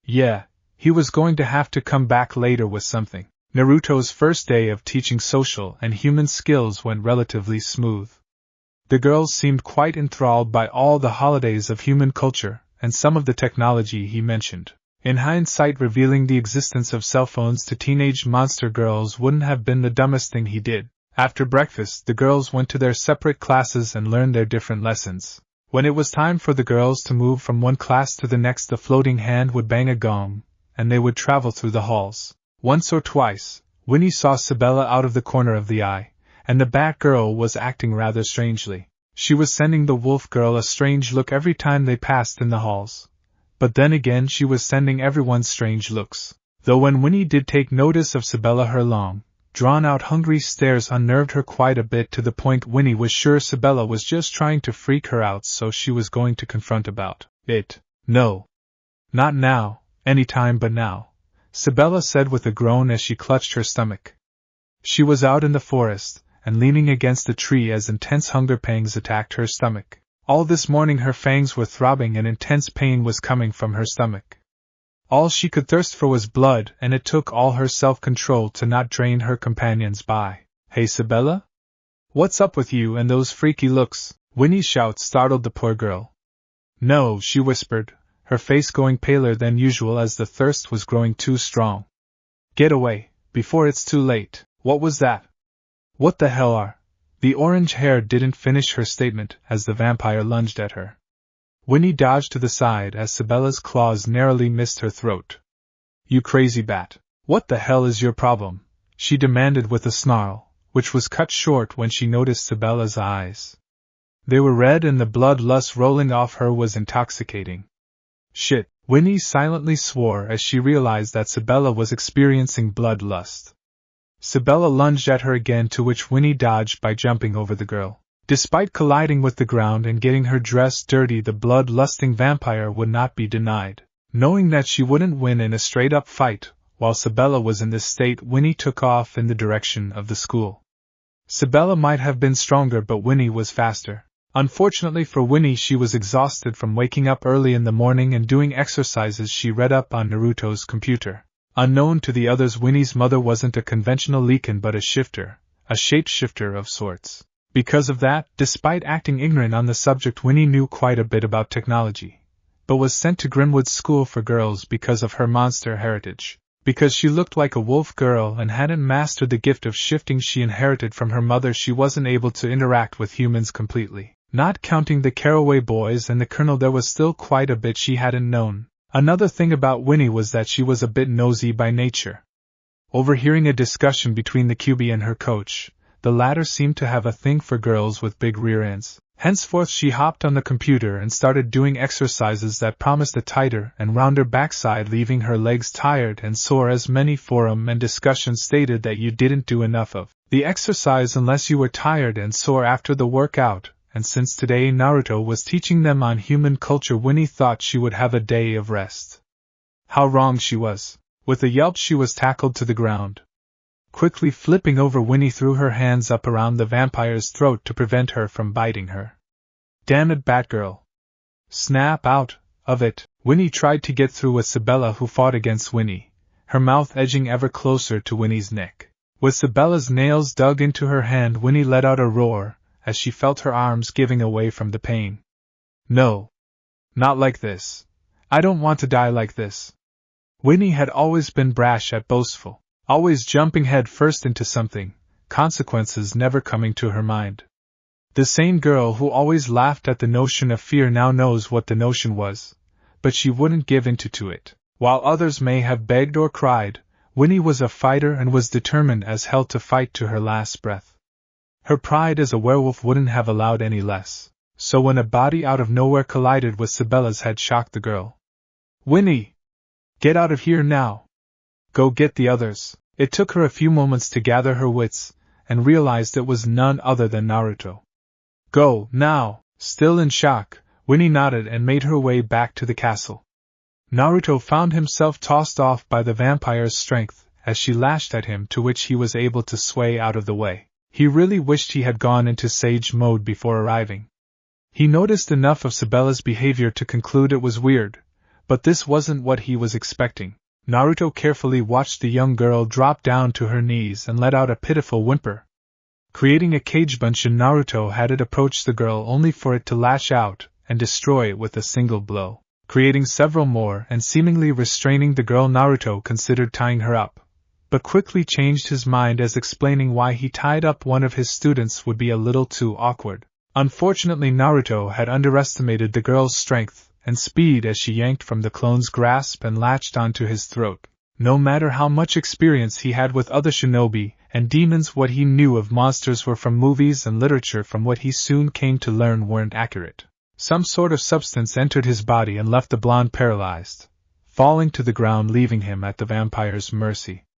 S1: Yeah, he was going to have to come back later with something. Naruto's first day of teaching social and human skills went relatively smooth. The girls seemed quite enthralled by all the holidays of human culture and some of the technology he mentioned. In hindsight, revealing the existence of cell phones to teenage monster girls wouldn't have been the dumbest thing he did. After breakfast, the girls went to their separate classes and learned their different lessons. When it was time for the girls to move from one class to the next, the floating hand would bang a gong, and they would travel through the halls. Once or twice, Winnie saw Sabella out of the corner of the eye, and the Bat Girl was acting rather strangely. She was sending the Wolf Girl a strange look every time they passed in the halls. But then again, she was sending everyone strange looks. Though when Winnie did take notice of Sabella, her long, drawn-out hungry stares unnerved her quite a bit, to the point Winnie was sure Sabella was just trying to freak her out, so she was going to confront about it. No. Not now, any time but now, Sabella said with a groan as she clutched her stomach. She was out in the forest, and leaning against a tree as intense hunger pangs attacked her stomach. All this morning her fangs were throbbing and intense pain was coming from her stomach. All she could thirst for was blood, and it took all her self-control to not drain her companions by. Hey Sabella? What's up with you and those freaky looks? Winnie's shout startled the poor girl. No, she whispered, her face going paler than usual as the thirst was growing too strong. Get away, before it's too late. What was that? What the hell are? The orange hair didn't finish her statement as the vampire lunged at her. Winnie dodged to the side as Sabella's claws narrowly missed her throat. You crazy bat. What the hell is your problem? She demanded with a snarl, which was cut short when she noticed Sabella's eyes. They were red and the bloodlust rolling off her was intoxicating. Shit, Winnie silently swore as she realized that Sabella was experiencing bloodlust. Sabella lunged at her again, to which Winnie dodged by jumping over the girl. Despite colliding with the ground and getting her dress dirty, the blood-lusting vampire would not be denied. Knowing that she wouldn't win in a straight-up fight, While Sabella was in this state, Winnie took off in the direction of the school. Sabella might have been stronger, but Winnie was faster. Unfortunately for Winnie, she was exhausted from waking up early in the morning and doing exercises she read up on Naruto's computer. Unknown to the others, Winnie's mother wasn't a conventional Leakin but a shifter, a shapeshifter of sorts. Because of that, despite acting ignorant on the subject, Winnie knew quite a bit about technology, but was sent to Grimwood School for Girls because of her monster heritage. Because she looked like a wolf girl and hadn't mastered the gift of shifting she inherited from her mother, she wasn't able to interact with humans completely. Not counting the Caraway boys and the Colonel, there was still quite a bit she hadn't known. Another thing about Winnie was that she was a bit nosy by nature. Overhearing a discussion between the QB and her coach, the latter seemed to have a thing for girls with big rear ends. Henceforth she hopped on the computer and started doing exercises that promised a tighter and rounder backside, leaving her legs tired and sore, as many forum and discussions stated that you didn't do enough of the exercise unless you were tired and sore after the workout. And since today Naruto was teaching them on human culture, Winnie thought she would have a day of rest. How wrong she was. With a yelp she was tackled to the ground. Quickly flipping over, Winnie threw her hands up around the vampire's throat to prevent her from biting her. Damn it, Batgirl! Snap out of it! Winnie tried to get through with Sabella, who fought against Winnie, her mouth edging ever closer to Winnie's neck. With Sabella's nails dug into her hand, Winnie let out a roar as she felt her arms giving away from the pain. No. Not like this. I don't want to die like this. Winnie had always been brash and boastful, always jumping head first into something, consequences never coming to her mind. The same girl who always laughed at the notion of fear now knows what the notion was, but she wouldn't give in to it. While others may have begged or cried, Winnie was a fighter and was determined as hell to fight to her last breath. Her pride as a werewolf wouldn't have allowed any less, so when a body out of nowhere collided with Sabella's head, shocked the girl. Winnie! Get out of here now! Go get the others! It took her a few moments to gather her wits, and realized it was none other than Naruto. Go, now! Still in shock, Winnie nodded and made her way back to the castle. Naruto found himself tossed off by the vampire's strength as she lashed at him, to which he was able to sway out of the way. He really wished he had gone into sage mode before arriving. He noticed enough of Sabella's behavior to conclude it was weird, but this wasn't what he was expecting. Naruto carefully watched the young girl drop down to her knees and let out a pitiful whimper. Creating a cage bunch, Naruto had it approach the girl only for it to lash out and destroy it with a single blow. Creating several more and seemingly restraining the girl, Naruto considered tying her up, but quickly changed his mind, as explaining why he tied up one of his students would be a little too awkward. Unfortunately, Naruto had underestimated the girl's strength and speed as she yanked from the clone's grasp and latched onto his throat. No matter how much experience he had with other shinobi and demons, what he knew of monsters were from movies and literature, from what he soon came to learn weren't accurate. Some sort of substance entered his body and left the blonde paralyzed, falling to the ground, leaving him at the vampire's mercy.